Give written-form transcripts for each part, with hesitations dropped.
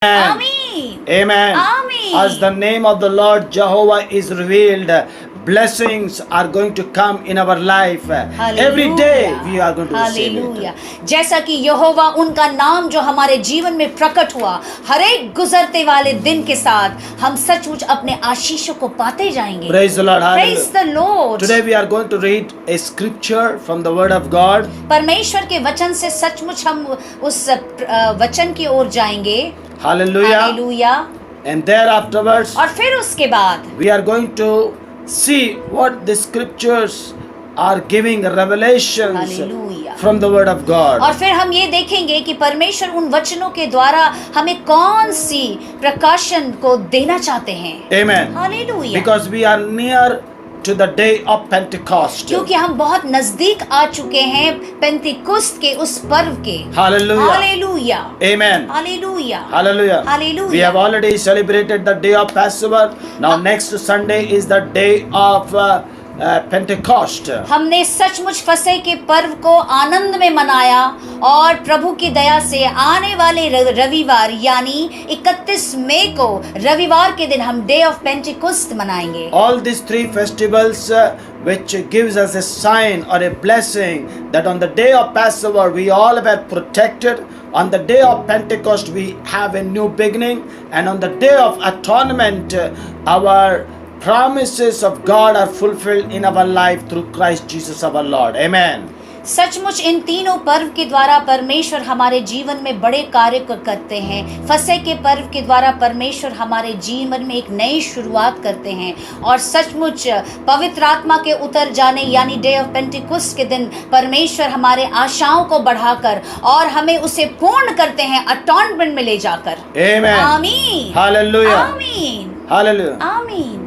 Amen. Amen. Amen. As the name of the Lord Jehovah is revealed, blessings are going to come in our life. Every day we are going to receive hallelujah. it. जैसा कि यहोवा उनका नाम जो हमारे जीवन में प्रकट हुआ, हर एक गुजरते वाले दिन के साथ हम सचमुच अपने आशीषों को पाते जाएंगे। Praise the Lord. Praise the Lord. Today we are going to read a scripture from the Word of God. परमेश्वर के वचन से सचमुच हम उस वचन की ओर जाएंगे। Hallelujah. हालेलुया। And thereafterwards और फिर उसके बाद we are going to see what the scriptures are giving revelations Hallelujah. from the Word of God. और फिर हम ये देखेंगे कि परमेश्वर उन वचनों के द्वारा हमें कौन सी प्रकाशन को देना चाहते हैं। Amen. Hallelujah. Because we are near to the day of Pentecost. क्योंकि हम बहुत नजदीक आ चुके हैं पेंतिकुस्त के उस पर्व के। Hallelujah. Hallelujah. Amen. Hallelujah. Hallelujah. Hallelujah. We have already celebrated the day of Passover. Now next Sunday is the day of Pentecost. हमने सचमुच फसह के पर्व को आनंद में मनाया और प्रभु की दया से आने वाले रविवार यानी 31 मई को रविवार के दिन हम डे ऑफ पेंटिकुस्त मनाएंगे। All these three festivals which gives us a sign or a blessing that on the day of Passover we all were protected, on the day of Pentecost we have a new beginning, and on the day of atonement our promises of God are fulfilled in our life through Christ Jesus our Lord. Amen. सचमुच इन तीनों पर्व के द्वारा परमेश्वर हमारे जीवन में बड़े कार्य करते हैं। फसह के पर्व के द्वारा परमेश्वर हमारे जीवन में एक नई शुरुआत करते हैं और सचमुच पवित्र आत्मा के उतर जाने यानी डे ऑफ पेंटिकुस्त के दिन परमेश्वर हमारे आशाओं को बढ़ाकर और हमें उसे पूर्ण करते हैं अटॉनमेंट में ले जाकर। Amen. आमीन। Hallelujah. आमीन। Hallelujah. आमीन।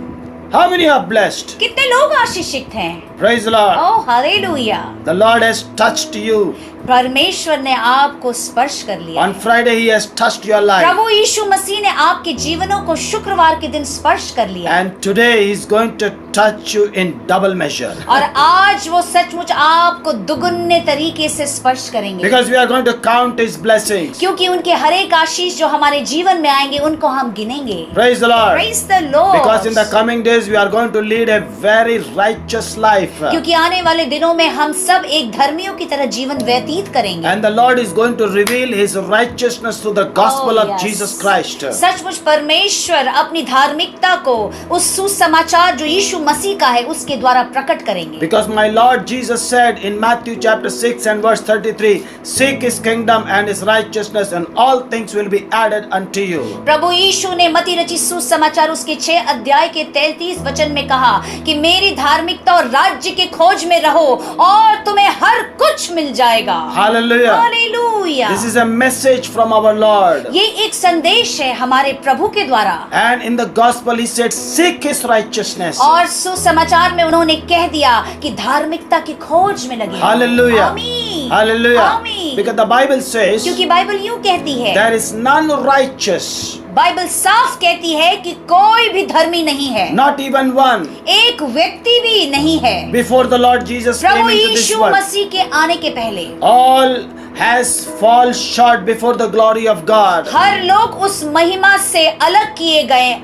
How many are blessed? कितने लोग आशीषित हैं? Praise the Lord. Oh hallelujah. The Lord has touched you. परमेश्वर ने आपको स्पर्श कर लिया। On Friday He has touched your life. प्रभु यीशु मसीह ने आपके जीवनों को शुक्रवार के दिन स्पर्श कर लिया। And today He is going to touch you in double measure. और आज वो सचमुच आपको दुगुने तरीके से स्पर्श करेंगे। Because we are going to count His blessings. क्योंकि उनके हर एक आशीष जो हमारे जीवन में आएंगे उनको हम गिनेंगे। Praise the Lord. Praise the Lord. Because in the coming days we are going to lead a very righteous life. क्योंकि आने वाले दिनों में हम सब एक धर्मियों की तरह जीवन व्यतीत करेंगे। And the Lord is going to reveal His righteousness through the gospel of Jesus Christ. सचमुच परमेश्वर अपनी धार्मिकता को उस सुसमाचार जो यीशु मसीह का है उसके द्वारा प्रकट करेंगे। Because my Lord Jesus said in Matthew chapter 6 and verse 33, seek His kingdom and His righteousness and all things will be added unto you. प्रभु यीशु ने मत्ती रचित सुसमाचार उसके 6 अध्याय के 33 वचन में कहा कि मेरी धार्मिकता और राज्य के खोज में रहो और तुम्हें हर कुछ मिल जाएगा। Hallelujah. Hallelujah. This is a message from our Lord. ये एक संदेश है हमारे प्रभु के द्वारा। And in the gospel He said, seek His righteousness. और सुसमाचार में उन्होंने कह दिया कि धार्मिकता की खोज में लगे। Hallelujah. आमीन। Hallelujah. आमीन। Because the Bible says, क्योंकि बाइबल यूं कहती है, there is none righteous. Bible साफ कहती है कि कोई भी धर्मी नहीं है, Not even one. एक व्यक्ति भी नहीं है Before the Lord Jesus came Prabhu into this Yeshu world, मसीह के आने के पहले all has fall short before the glory of God. हर लोग उस महिमा से अलग किए गए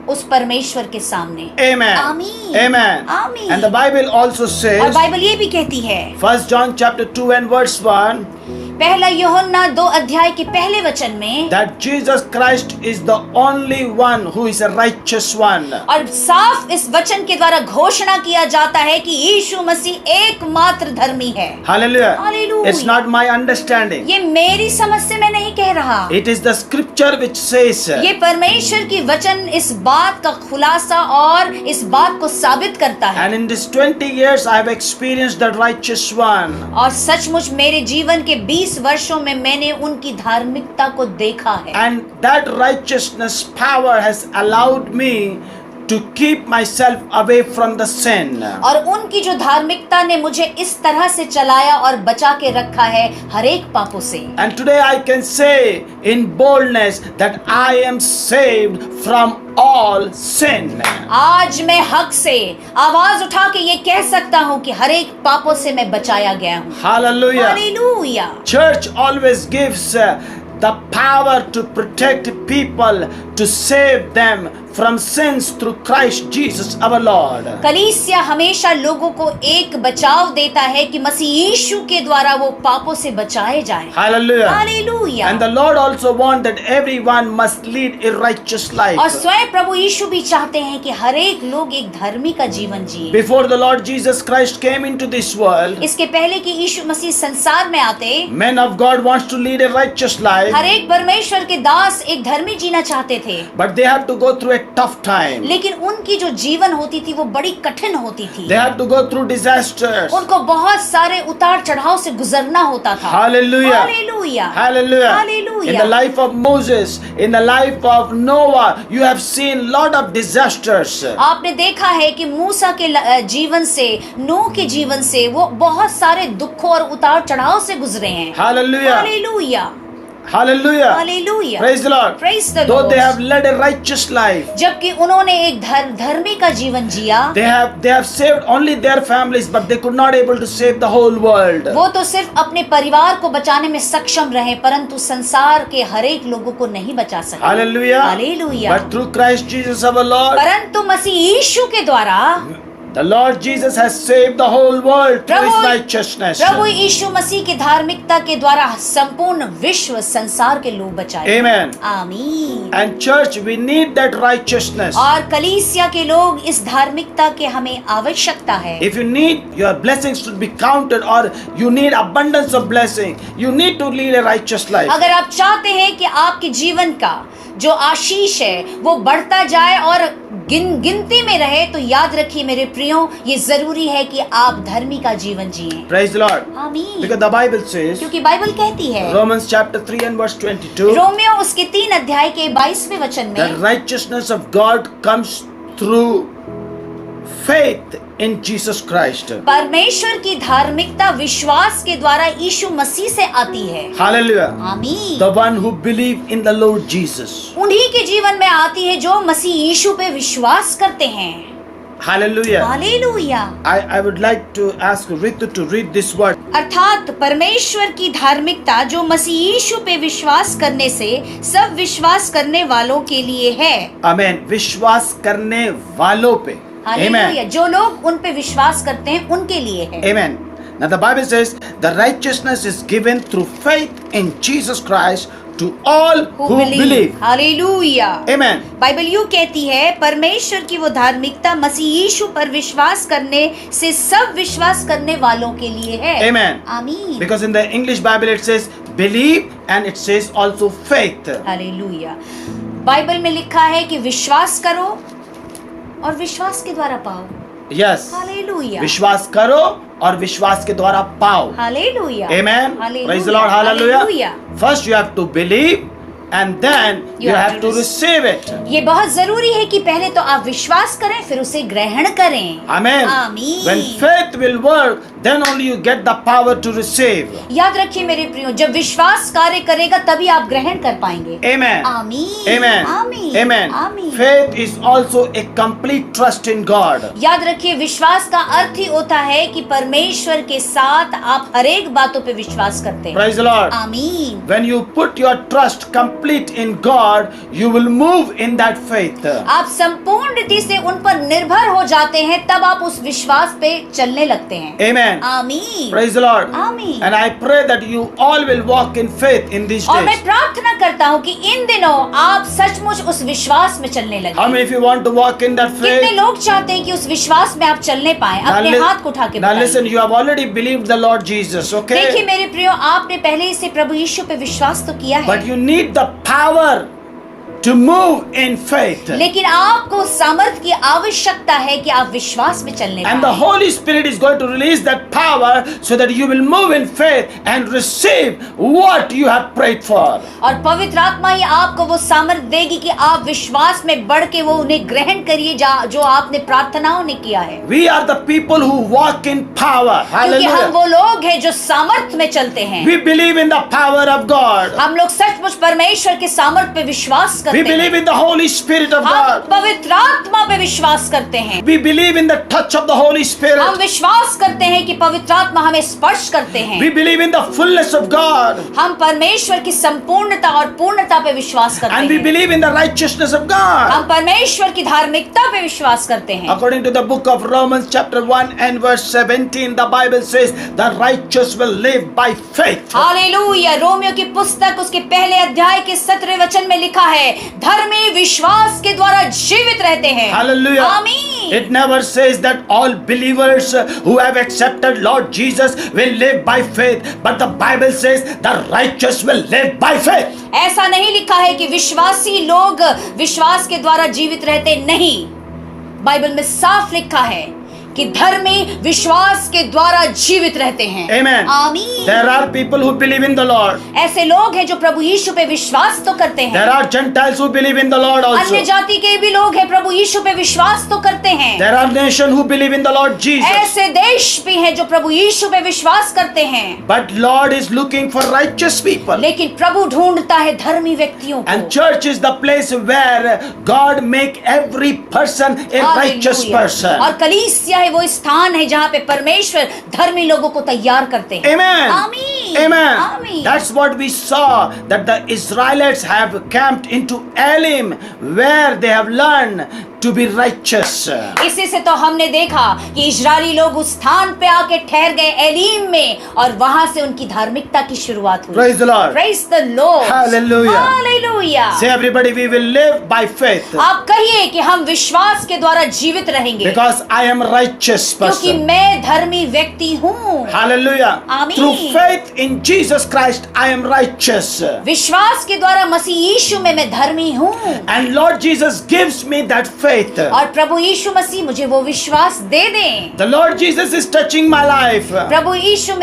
उस परमेश्वर के सामने। Amen. आमीन। Amen. आमीन। And the Bible also और says, बाइबल ये भी कहती है 1 John chapter 2 and verse 1, पहला यूहन्ना 2 अध्याय के पहले वचन में that Jesus Christ is the only one who is a righteous one. और साफ इस वचन के द्वारा घोषणा किया जाता है कि यीशु मसीह एकमात्र धर्मी है। Hallelujah. Hallelujah. It's not my understanding. ये मेरी समझ से मैं नहीं कह रहा, It is the scripture which says, ये परमेश्वर की वचन इस बात का खुलासा और इस बात को साबित करता है। and in this 20 years I have experienced the righteous one. और सचमुच मेरे जीवन के 20 वर्षों में मैंने उनकी धार्मिकता को देखा है। And that righteousness power has allowed me to keep myself away from the sin. और उनकी जो धार्मिकता ने मुझे इस तरह से चलाया और बचा के रखा है हर एक पापों से। And today I can say in boldness that I am saved from all sin. आज मैं हक से आवाज उठा के ये कह सकता हूँ कि हर एक पापों से मैं बचाया गया हूँ। Hallelujah. Hallelujah. Church always gives the power to protect people, to save them from sins through Christ Jesus our Lord. कलीसिया हमेशा लोगों को एक बचाव देता है कि मसीह यीशु के द्वारा वो पापों से बचाए जाएं। Hallelujah. Hallelujah. And the Lord also wants that everyone must lead a righteous life. और स्वयं प्रभु यीशु भी चाहते हैं कि हर एक लोग एक धर्मी का जीवन जिए। Before the Lord Jesus Christ came into this world, इसके पहले कि यीशु मसीह संसार में आते, men of God wants to lead a righteous life, हर एक परमेश्वर के दास एक धर्मी जीना चाहते थे, but they have to go through a tough time. लेकिन उनकी जो जीवन होती थी वो बड़ी कठिन होती थी। They have to go through disasters. उनको बहुत सारे उतार चढ़ाव से गुजरना होता था। Hallelujah. Hallelujah. Hallelujah. Hallelujah. In the life of Moses, in the life of Noah, you have seen lot of disasters. आपने देखा है कि मूसा के जीवन से, नूह के जीवन से वो बहुत सारे दुखों और उतार चढ़ाव से गुजरे हैं। Hallelujah. Hallelujah. Hallelujah. Hallelujah. Praise the Lord. Praise the Though Lord. they have led a righteous life, जबकि उन्होंने एक धर्मी का जीवन जिया, they have saved only their families, but they could not able to save the whole world. वो तो सिर्फ अपने परिवार को बचाने में सक्षम रहे, परंतु संसार के हर एक लोगों को नहीं बचा सके। Hallelujah. Hallelujah. But through Christ Jesus our Lord, परंतु मसीह यीशु के द्वारा the Lord Jesus has saved the whole world through His righteousness. प्रभु यीशु मसीह की धार्मिकता के द्वारा संपूर्ण विश्व संसार के लोग बचाए। Amen. आमीन। And church, we need that righteousness. और कलीसिया के लोग इस धार्मिकता के हमें आवश्यकता है। If you need your blessings to be counted, or you need abundance of blessing, you need to lead a righteous life. अगर आप चाहते हैं कि आपके जीवन का जो आशीष है वो बढ़ता जाए और गिनती में रहे, तो याद रखिए मेरे प्रियो, ये जरूरी है कि आप धर्मी का जीवन जिएं। Praise the Lord. आमीन। Because the Bible says, क्योंकि बाइबल कहती है, Romans chapter 3 and verse 22, Romeo उसके 3 अध्याय के 22वें वचन the में, righteousness of God comes through faith in Jesus Christ. परमेश्वर की धार्मिकता विश्वास के द्वारा यीशु मसीह से आती है। Hallelujah. आमीन। The one who believe in the Lord Jesus. उन्हीं के जीवन में आती है जो मसीह यीशु पे विश्वास करते हैं। Hallelujah. Hallelujah. I would like to ask Ritu to read this word. अर्थात परमेश्वर की धार्मिकता जो मसीह यीशु पे विश्वास करने से सब विश्वास करने वालों के लिए है। Amen. विश्वास करने वालों पे. हालेलुया। जो लोग उन पे विश्वास करते हैं उनके लिए है। Amen. Now the Bible says the righteousness is given through faith in Jesus Christ to all who believe. Hallelujah. Amen. Bible यूं कहती है, परमेश्वर की वो धार्मिकता मसीह यीशु पर विश्वास करने से सब विश्वास करने वालों के लिए है। Amen. आमीन। Because in the English Bible it says believe and it says also faith. Hallelujah. Bible में लिखा है कि विश्वास करो और विश्वास के द्वारा पाओ। Yes. हालेलुया। विश्वास करो और विश्वास के द्वारा पाओ. Hallelujah. Amen. Hallelujah. Praise the Lord. Hallelujah. Hallelujah. First you have to believe and then you have to receive it. ये बहुत जरूरी है कि पहले तो आप विश्वास करें फिर उसे ग्रहण करें। Amen. आमीन। When faith will work, then only you get the power to receive. याद रखिए मेरे प्रियो, जब विश्वास कार्य करेगा तभी आप ग्रहण कर पाएंगे। Amen. आमीन। Amen. आमीन। Amen. आमीन। Faith is also a complete trust in God. याद रखिए विश्वास का अर्थ ही होता है कि परमेश्वर के साथ आप हर एक बातों पे विश्वास करते हैं। Praise the Lord. आमीन। When you put your trust complete in God, you will move in that faith. आप संपूर्ण रीति से उन पर निर्भर हो जाते हैं, तब आप उस विश्वास पे चलने लगते हैं। Amen. आमीन। Praise the Lord. आमीन। And I pray that you all will walk in faith in these और मैं days. प्रार्थना करता हूँ कि इन दिनों आप सचमुच उस विश्वास में चलने How लगे। many of you want to walk in that कितने faith? लोग चाहते हैं कि उस विश्वास में आप चलने पाए? अपने हाथ को उठा के Now listen, बताइए। you have already believed the Lord Jesus, देखिए okay? मेरे प्रियो, आपने पहले इसे प्रभु यीशु पे विश्वास तो किया है, But you need the power to move in faith. लेकिन आपको सामर्थ की आवश्यकता है कि आप विश्वास में चलने And the पाए। Holy Spirit is going to release that power so that you will move in faith and receive what you have prayed for. और पवित्र आत्मा ही आपको वो सामर्थ देगी कि आप विश्वास में बढ़ के वो उन्हें ग्रहण करिए जो आपने प्रार्थनाओं ने किया है। We are the people who walk in power. क्योंकि हम Hallelujah. वो लोग हैं जो सामर्थ में चलते हैं। We believe in the power of God. हम लोग सचमुच परमेश्वर के सामर्थ पे विश्वास करते सकते We believe हैं। in the Holy Spirit of हम God. पवित्र आत्मा पे विश्वास करते हैं। We believe in the touch of the Holy हम Spirit. विश्वास करते हैं कि पवित्र आत्मा हमें स्पर्श करते हैं। We believe in the fullness of God. हम परमेश्वर की संपूर्णता और पूर्णता पे विश्वास करते And we हैं। believe in the righteousness of God. हम परमेश्वर की धार्मिकता पे विश्वास करते हैं। According to the book of Romans chapter 1 and verse 17, the Bible says the righteous will live by faith. Hallelujah. Romeo की पुस्तक उसके पहले अध्याय के 17वें वचन में लिखा है, धर्मी विश्वास के द्वारा जीवित रहते हैं। Hallelujah. आमीन। It never says that all believers who have accepted Lord Jesus will live by faith, but the Bible says the righteous will live by faith. ऐसा नहीं लिखा है कि विश्वासी लोग विश्वास के द्वारा जीवित रहते नहीं। बाइबल में साफ लिखा है कि धर्मी विश्वास के द्वारा जीवित रहते हैं। Amen. आमीन। There are people who believe in the Lord. ऐसे लोग हैं जो प्रभु यीशु पे विश्वास तो करते हैं। There are Gentiles who believe in the Lord अन्य also. जाति के भी लोग हैं, प्रभु यीशु पे विश्वास तो करते हैं। There are nations who believe in the Lord Jesus. ऐसे देश भी हैं जो प्रभु यीशु पे विश्वास करते हैं। But Lord is looking for righteous people. लेकिन प्रभु ढूंढता है धर्मी व्यक्तियों And को। church is the place where God make every person a righteous hallelujah. person. और कलीसिया है वो स्थान है जहाँ पे परमेश्वर धर्मी लोगों को तैयार करते हैं। Amen. आमीन। Amen. आमीन। That's what we saw, that the Israelites have camped into Elim, where they have learned to be righteous. इसी से तो हमने देखा कि इजरायली लोग उस स्थान पे आके ठहर गए एलीम में और वहां से उनकी धार्मिकता की शुरुआत हुई। Praise the Lord. Praise the Lord. Hallelujah. Hallelujah. Say everybody, we will live by faith. आप कहिए कि हम विश्वास के द्वारा जीवित रहेंगे Because I am a righteous क्योंकि person. मैं धर्मी व्यक्ति हूँ। Hallelujah. Amen. Through faith in Jesus Christ, I am righteous. विश्वास के द्वारा मसीह यीशु में मैं धर्मी हूँ And Lord Jesus gives me that faith. और प्रभु यीशु मसीह मुझे वो विश्वास दे दें। The Lord Jesus is touching my life. प्रभु यीशु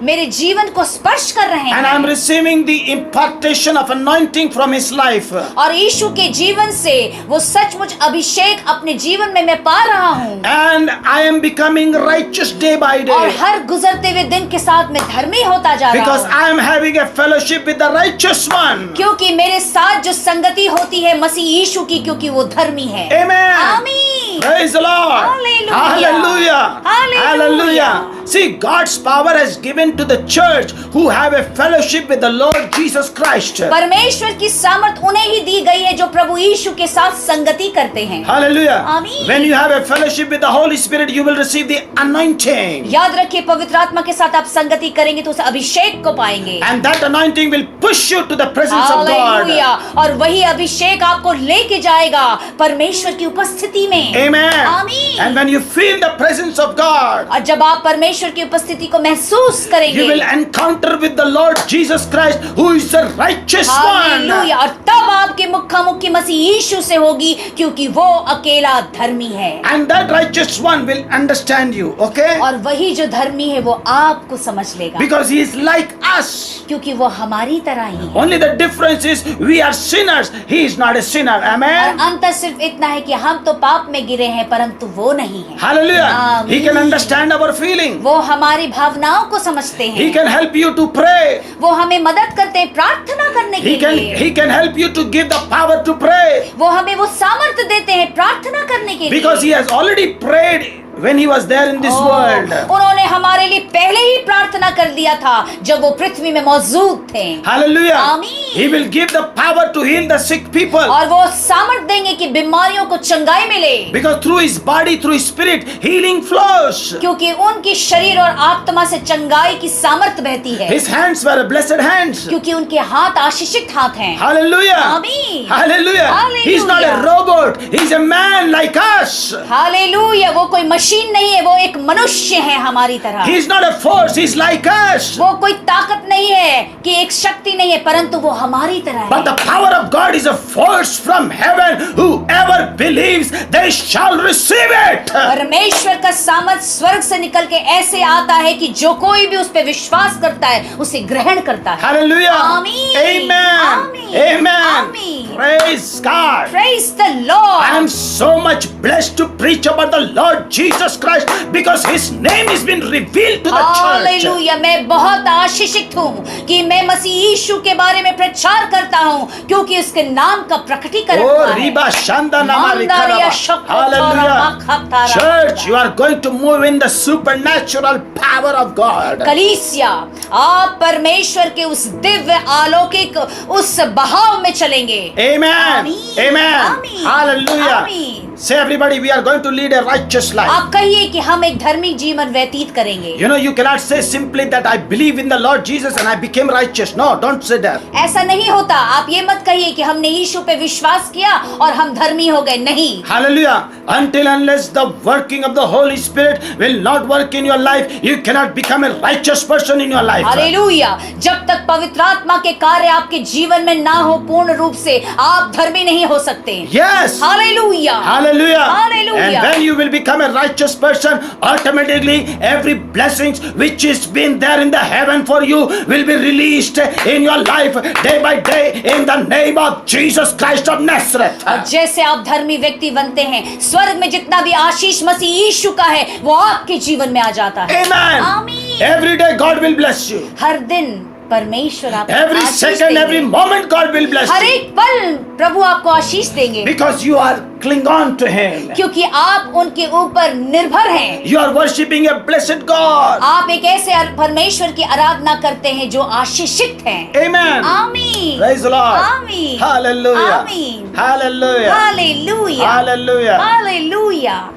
मेरे जीवन को स्पर्श कर रहे And I am हैं receiving the impartation of anointing from His life. और यीशु के जीवन से वो सचमुच अभिषेक अपने जीवन में मैं पा रहा हूँ And I am becoming righteous day by और day. हर गुजरते हुए दिन के साथ मैं धर्मी होता जा रहा Because हूँ I am having a fellowship with the righteous one. क्योंकि मेरे साथ जो संगति होती है मसीह यीशु की, क्योंकि वो धर्मी है। Amen. आमीन। Praise the Lord. Hallelujah. Hallelujah. Hallelujah. See, God's power has given to the church who have a fellowship with the Lord Jesus Christ. परमेश्वर की सामर्थ उन्हें ही दी गई है जो प्रभु यीशु के साथ संगति करते हैं। Hallelujah. Amen. When you have a fellowship with the Holy Spirit, you will receive the anointing. याद रखिए, पवित्र आत्मा के साथ आप संगति करेंगे तो उस अभिषेक को पाएंगे। And that anointing will push you to the presence of hallelujah. God. और वही अभिषेक आपको लेके जाएगा परमेश्वर की उपस्थिति में। Amen. आमीन। And when you feel the presence of God, और जब आप परमेश्वर की उपस्थिति को महसूस you करेंगे, will encounter with the Lord Jesus Christ, who is the righteous hallelujah, one. और तब आपके मुखामुखी मसीह यीशु से होगी क्योंकि वो अकेला धर्मी है। And that righteous one will understand you, okay? और वही जो धर्मी है वो आपको समझ लेगा Because he is like us. क्योंकि वो हमारी तरह ही है। Only the difference is we are sinners. He is not a sinner. और Amen. अंतर सिर्फ इतना है कि हम तो पाप में गिरे हैं परंतु वो नहीं है। Hallelujah. He can Amen. understand our feeling. वो हमारी भावनाओं को समझते He हैं। can help you to pray. वो हमें मदद करते हैं प्रार्थना करने के लिए। He can help you to give the power to pray. वो हमें वो सामर्थ्य देते हैं प्रार्थना करने के Because he लिए। has already prayed when he was there in this world. उन्होंने हमारे लिए पहले ही प्रार्थना कर दिया था जब वो पृथ्वी में मौजूद थे। Hallelujah. Amen. He will give the power to heal the sick people. और वो सामर्थ देंगे कि बीमारियों को चंगाई मिले Because through his body, through his spirit, healing flows. क्योंकि उनकी शरीर और आत्मा से चंगाई की सामर्थ बहती है। His hands were blessed hands. क्योंकि उनके हाथ आशीषित हाथ हैं। Hallelujah. Amen. Hallelujah. He's not a Hallelujah. robot. He's a man like us. Hallelujah. वो कोई मशीन नहीं है, वो एक मनुष्य है हमारी तरह। He's not a force. He's like us. वो कोई ताकत नहीं है कि एक शक्ति नहीं है परंतु वो हमारी तरह But है। the power of God is a force from heaven. Whoever believes, they shall receive it. परमेश्वर का सामर्थ स्वर्ग से निकल के ऐसे आता है कि जो कोई भी उस पे विश्वास करता है उसे ग्रहण करता है। Hallelujah. Amen. Amen. Amen. Amen. Amen. Praise Praise God. Praise the Lord. I am so much blessed to preach about the Lord Jesus Christ because His name has been revealed to the church. Hallelujah, मैं बहुत आशीषित हूँ कि मैं मसीह यीशु के बारे में प्रचार करता हूँ क्योंकि उसके नाम का प्रकटीकरण हुआ Oh, है। Riba Shanda Nama Mandaria Rikaraba. Shakotara Hallelujah. Makhatara. Church, you are going to move in the supernatural power of God. कलीसिया, आप परमेश्वर के उस दिव्य अलौकिक उस बहाव में चलेंगे। Amen. आमीन, Amen. आमीन, Hallelujah. आमीन। Say everybody, we are going to lead a righteous life. आप कहिए कि हम एक धार्मिक जीवन व्यतीत करेंगे। You know, you cannot say simply that I believe in the Lord Jesus and I became righteous. No, don't say that. ऐसा नहीं होता। आप ये मत कहिए कि हमने यीशु पे विश्वास किया और हम धर्मी हो गए। नहीं। Hallelujah. Until unless the working of the Holy Spirit will not work in your life, you cannot become a righteous person in your life. Hallelujah, जब तक पवित्र आत्मा के कार्य आपके जीवन में ना हो पूर्ण रूप से, आप धर्मी नहीं हो सकते। Yes. Hallelujah, Hallelujah. Hallelujah. And when you will become a righteous person, automatically every blessings which is been there in the heaven for you will be released in your life day by day in the name of Jesus Christ of Nazareth. और जैसे आप धर्मी व्यक्ति बनते हैं, स्वर्ग में जितना भी आशीष मसीह यीशु का है, वो आपके जीवन में आ जाता है। Amen. आमीन। Every day God will bless you. हर दिन परमेश्वर आपको Every आशीष second, देंगे। every moment God will bless her you. एक पल प्रभु आपको आशीष देंगे Because you are cling on to Him. क्योंकि आप उनके ऊपर निर्भर हैं। You are worshiping a blessed God. आप एक ऐसे परमेश्वर की आराधना करते हैं जो आशीषित हैं। Amen. आमीन। Praise the Lord. आमीन। Hallelujah. आमीन। Hallelujah. Hallelujah. Hallelujah. Hallelujah.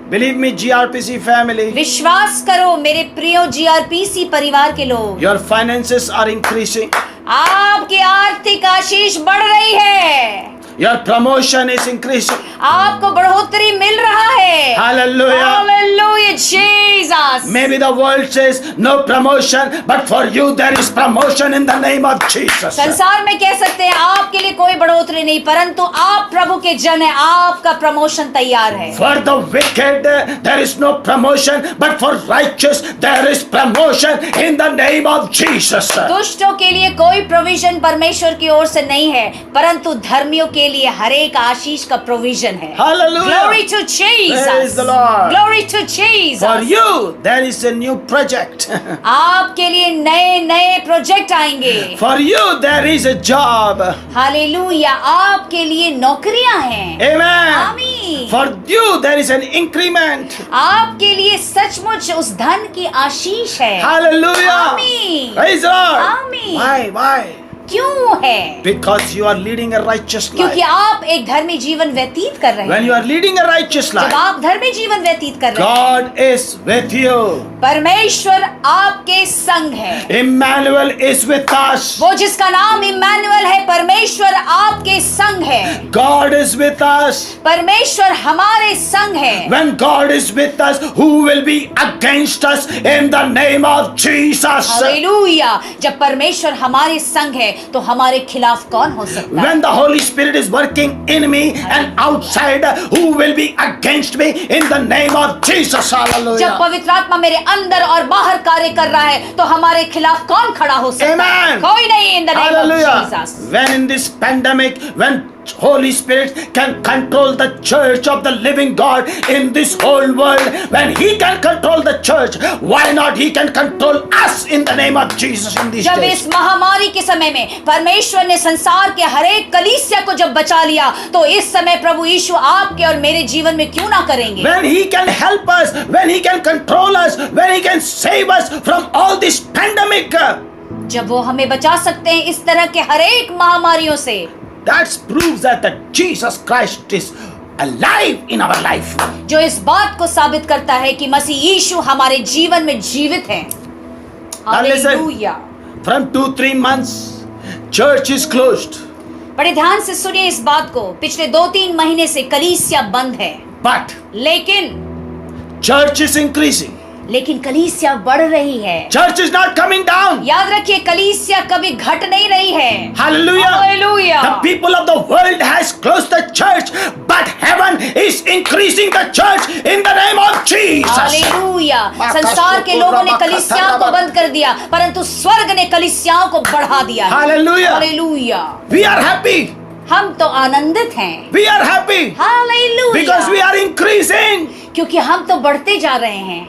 Believe me, GRPC family, विश्वास करो मेरे प्रियो जीआरपीसी परिवार के लोग, your finances are increasing. आपकी आर्थिक आशीष बढ़ रही है। Your promotion is increasing. आपको बढ़ोतरी मिल रहा है। Hallelujah. Hallelujah Jesus. Maybe the world says no promotion, but for you there is promotion in the name of Jesus. संसार में कह सकते हैं आपके लिए कोई बढ़ोतरी नहीं, परंतु आप प्रभु के जन हैं, आपका प्रमोशन तैयार है। For the wicked there is no promotion, but for righteous there is promotion in the name of Jesus. दुष्टों के लिए कोई प्रोविजन परमेश्वर की ओर से नहीं है, परंतु धर्मियों के लिए हर एक आशीष का प्रोविजन है। Hallelujah. Glory to Jesus. Praise the Lord. Glory to Jesus. For you there is a new project. आपके लिए नए नए प्रोजेक्ट आएंगे। For you there is a job. Hallelujah, आपके लिए नौकरियां हैं। Amen. आमीन। For you there is an increment. आपके लिए सचमुच उस धन की आशीष है। Hallelujah. आमीन। Praise the Lord. आमीन। Why? क्यों है? Because you are leading a righteous क्योंकि life. आप एक धर्मी जीवन व्यतीत कर रहे When हैं। you are leading a righteous जब life, आप धर्मी जीवन व्यतीत कर रहे हैं, God is with you. परमेश्वर आपके संग है। Emmanuel is with us. वो जिसका नाम इम्मानुएल है, परमेश्वर आपके संग है। God is with us. परमेश्वर हमारे संग है। When God is with us, who will be against us in the name of Jesus? Hallelujah, जब परमेश्वर हमारे संग है तो हमारे खिलाफ कौन हो सकता है? When the Holy Spirit is working in me and outside, who will be against me in the name of Jesus? जब Hallelujah. पवित्र आत्मा मेरे अंदर और बाहर कार्य कर रहा है तो हमारे खिलाफ कौन खड़ा हो सकता है? Amen. कोई नहीं। in the name of Hallelujah. Jesus. When in this pandemic, when Holy Spirit can control the church of the living God in this whole world, when He can control the church, why not He can control us in the name of Jesus in these जब days? इस महामारी के समय में परमेश्वर ने संसार के हर एक कलीसिया को जब बचा लिया, तो इस समय प्रभु यीशु आपके और मेरे जीवन में क्यों ना करेंगे? When He can help us, when He can control us, when He can save us from all this pandemic, जब वो हमें बचा सकते हैं इस तरह के हर एक महामारियों से, that proves that Jesus Christ is alive in our life. जो इस बात को साबित करता है कि मसीह यीशु हमारे जीवन में जीवित हैं। Now listen. Hallelujah. From 2-3 months, church is closed. बड़े ध्यान से सुनिए इस बात को। पिछले 2-3 महीने से कलीसिया बंद है, But लेकिन church is increasing. कलीसिया बढ़ रही है। Church is not coming down. याद रखिए, कलीसिया कभी घट नहीं रही है। Hallelujah. Hallelujah. The people of the world has closed the church, but heaven is increasing the church in the name of Jesus. Hallelujah. संसार के लोगों ने कलीसियाओं को बंद कर दिया, परंतु स्वर्ग ने कलीसियाओं को बढ़ा दिया है। Hallelujah. Hallelujah. We are happy. हम तो आनंदित हैं। We are happy hallelujah. because we are increasing. क्योंकि हम तो बढ़ते जा रहे हैं।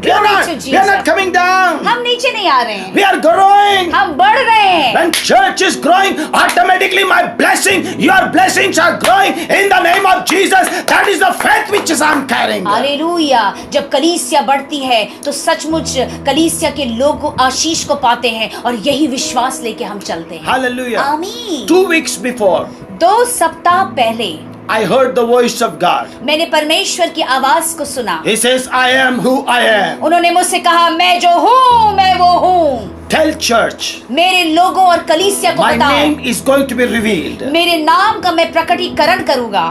We are not coming down. हम नीचे नहीं आ रहे हैं, We are growing. हम बढ़ रहे हैं। When church is growing, automatically my blessing, your blessings are growing in the name of Jesus. That is the faith which is I'm carrying. Hallelujah. जब कलीसिया बढ़ती है तो सचमुच कलीसिया के लोग आशीष को पाते हैं और यही विश्वास लेके हम चलते हैं। Hallelujah. आमीन। 2 weeks before, 2 सप्ताह पहले I heard the voice of God. मैंने परमेश्वर की आवाज को सुना। He says, I am who I am. उन्होंने मुझसे कहा, मैं जो हूँ मैं वो हूँ। Tell church, मेरे लोगों और कलीसिया को my बताओ, name is going to be revealed. मेरे नाम का मैं प्रकटीकरण करूंगा।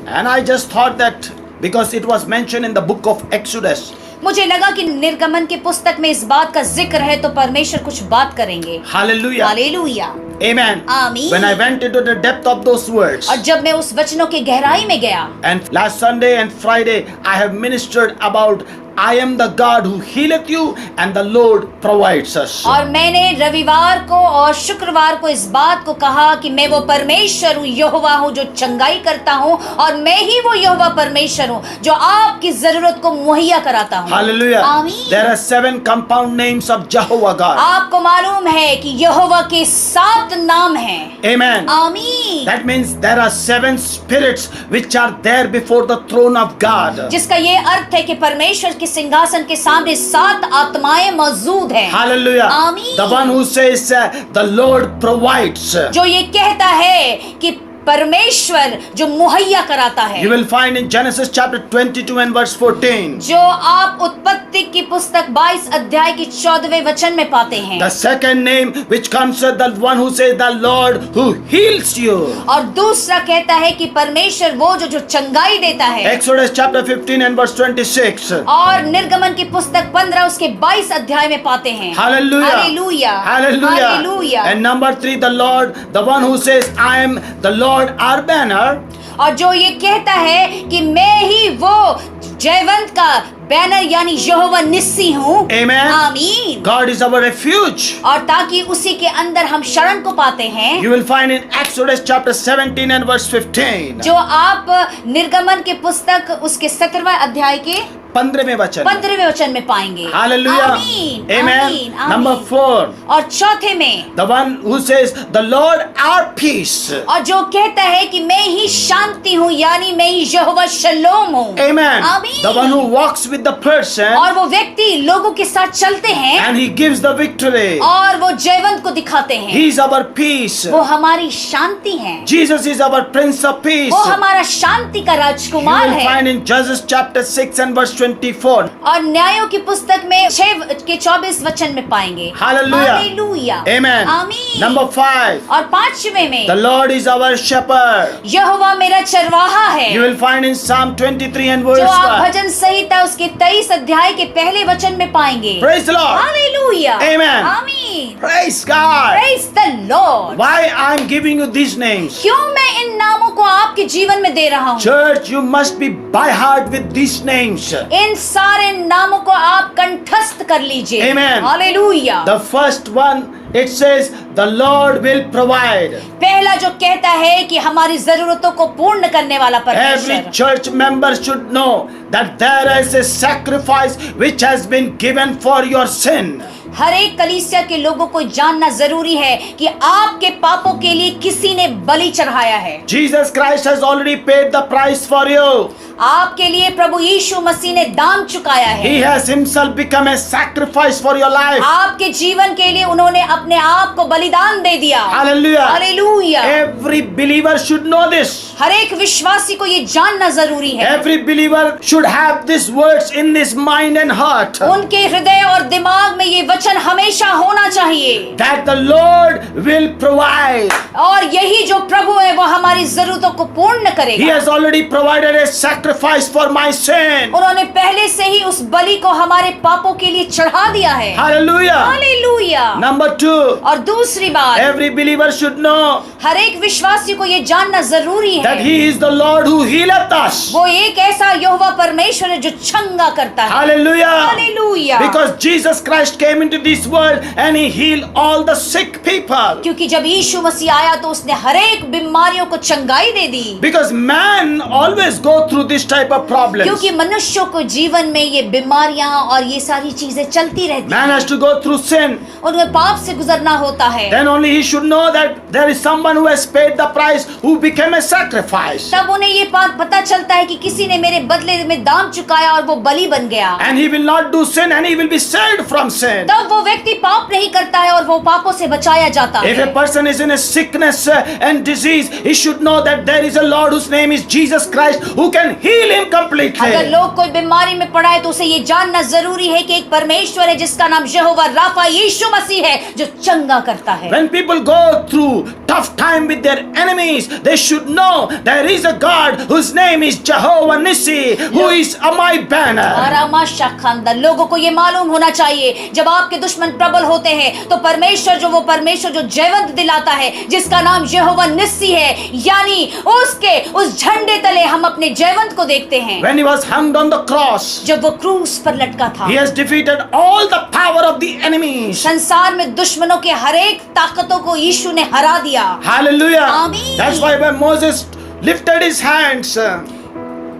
And I just thought that because it was mentioned in the book of Exodus. मुझे लगा कि निर्गमन की पुस्तक में इस बात का जिक्र है तो परमेश्वर कुछ बात करेंगे। Hallelujah. हालेलुया। Amen. आमीन। When I went into the depth of those words, और जब मैं उस वचनों के गहराई में गया, and last Sunday and Friday I have ministered about I am the God who healeth you and the Lord provides us. और मैंने रविवार को और शुक्रवार को इस बात को कहा कि मैं वो परमेश्वर हूँ, यहोवा हूँ जो चंगाई करता हूँ और मैं ही वो यहोवा परमेश्वर हूँ जो आपकी जरूरत को मुहैया कराता हूँ। Hallelujah. आमीन। There are 7 compound names of Jehovah God. आपको मालूम है कि यहोवा के 7 नाम हैं। Amen. आमीन। That means there are 7 spirits which are there before the throne of God. जिसका ये अर्थ है कि परमेश्वर के सिंहासन के सामने 7 आत्माएं मौजूद हैं। Hallelujah. आमीन। The one who says the Lord provides. जो ये कहता है कि परमेश्वर जो मुहैया कराता है। You will find in Genesis chapter 22 and verse 14. जो आप उत्पत्ति की पुस्तक 22 अध्याय की 14वें वचन में पाते हैं। The second name which comes the one who says the Lord who heals you. और दूसरा कहता है कि परमेश्वर वो जो चंगाई देता है। Exodus chapter 15 and verse 26. और निर्गमन की पुस्तक 15 उसके 22 अध्याय में पाते हैं। Hallelujah. Hallelujah. Hallelujah. Hallelujah. And number 3, the Lord, the one who says I am the Lord our banner. और जो ये कहता है कि मैं ही वो जयवंत का बैनर यानी यहोवा निस्सी हूँ। Amen. आमीन। God is our refuge. और ताकि उसी के अंदर हम शरण को पाते हैं। You will find in Exodus chapter 17 and verse 15. जो आप निर्गमन की पुस्तक उसके 17वें अध्याय के 15वें वचन. 15वें वचन में पाएंगे। Hallelujah. आमीन। Amen. आमीन। आमीन। Number 4, और चौथे में the one who says the Lord our peace. और जो कहता है कि मैं ही शांति हूँ यानी मैं ही यहोवा शलोम हूँ। Amen. आमीन। The one who walks with the person और वो व्यक्ति लोगों के साथ चलते हैं and he gives the victory. और वो जयवंत को दिखाते हैं। He is our peace. वो हमारी शांति है। Jesus is our Prince of Peace. वो हमारा शांति का You राजकुमार will है। find in Judges chapter 6 and verse 24. और न्यायों की पुस्तक में 6 के 24 वचन में पाएंगे। Hallelujah. हालेलुया। Amen. आमीन। Number 5, और 5वें में the Lord is our shepherd. यहोवा मेरा चरवाहा है। You will find in Psalm 23 and जो verse आप 1. भजन संहिता उसके 23 अध्याय के पहले वचन में पाएंगे। Praise the Lord. Hallelujah. Amen. आमीन। Praise God. Praise the Lord। Why I am giving you these names? क्यों मैं इन नामों को आपके जीवन में दे रहा हूँ? Church, you must be by heart with these names. इन सारे नामों को आप कंठस्थ कर लीजिए। Amen. Hallelujah. The first one, it says the Lord will provide. पहला जो कहता है कि हमारी जरूरतों को पूर्ण करने वाला Every परमेश्वर। church member should know that there is a sacrifice which has been given for your sin. हर एक कलीसिया के लोगों को जानना जरूरी है कि आपके पापों के लिए किसी ने बलि चढ़ाया है। Jesus Christ has already paid the price for you. आपके लिए प्रभु यीशु मसीह ने दाम चुकाया है। He has himself become a sacrifice for your life. आपके जीवन के लिए उन्होंने अपने आप को बलिदान दे दिया। Hallelujah. Hallelujah. Every believer should know this. हर एक विश्वासी को ये जानना जरूरी है। Every believer should have these words in his mind and heart. उनके हृदय और दिमाग में ये वचन हमेशा होना चाहिए That the Lord will provide. और यही जो प्रभु है वो हमारी जरूरतों को पूर्ण He करेगा। has already provided a sacrifice for my sin. उन्होंने पहले से ही उस बलि को हमारे पापों के लिए चढ़ा दिया है। Hallelujah. हालेलुया। Number 2, और दूसरी बात, every believer should know हर एक विश्वासी को ये जानना जरूरी है that है। He is the Lord who healeth us. वो एक ऐसा यहोवा परमेश्वर है जो चंगा करता है। Hallelujah. Hallelujah. Because Jesus Christ came into this world and He healed all the sick people. क्योंकि जब यीशु मसीह आया तो उसने हर एक बीमारियों को चंगाई दे दी। Because man always go through this type of problems. क्योंकि मनुष्यों को जीवन में ये बीमारियां और ये सारी चीजें चलती रहती Man has हैं। to go through sin. उन्हें पाप से गुजरना होता है। Then only he should know that there is someone who has paid the price, who became a sacrifice. तब उन्हें ये बात पता चलता है कि किसी ने मेरे बदले में दाम चुकाया और वो बलि बन गया। And he will not do sin and he will be saved from sin. तब वो व्यक्ति पाप नहीं करता है और वो पापों से बचाया जाता If a है। person is in a sickness and disease, he should know that there is a Lord whose name is Jesus Christ who can heal him completely. अगर लोग कोई बीमारी में पड़ा है तो उसे ये जानना जरूरी है कि एक परमेश्वर है जिसका नाम यहोवा राफा यीशु मसीह है जो चंगा करता है। When people go through tough time with their enemies, they should know there is a God whose name is Jehovah Nissi, who is my banner. आरामा शाखांदा, लोगों को ये मालूम होना चाहिए जब आपके दुश्मन प्रबल होते हैं तो परमेश्वर जो जयवंत दिलाता है जिसका नाम यहोवा निस्सी है, यानी उसके उस झंडे तले हम अपने जयवंत को देखते हैं। When he was hanged on the cross, जब वो क्रूस पर लटका था, he has defeated all the power of the enemies. संसार में दुश्मनों के हर एक ताकतों को यीशु ने हरा दिया। Hallelujah. Amen. That's why when Moses lifted his hands,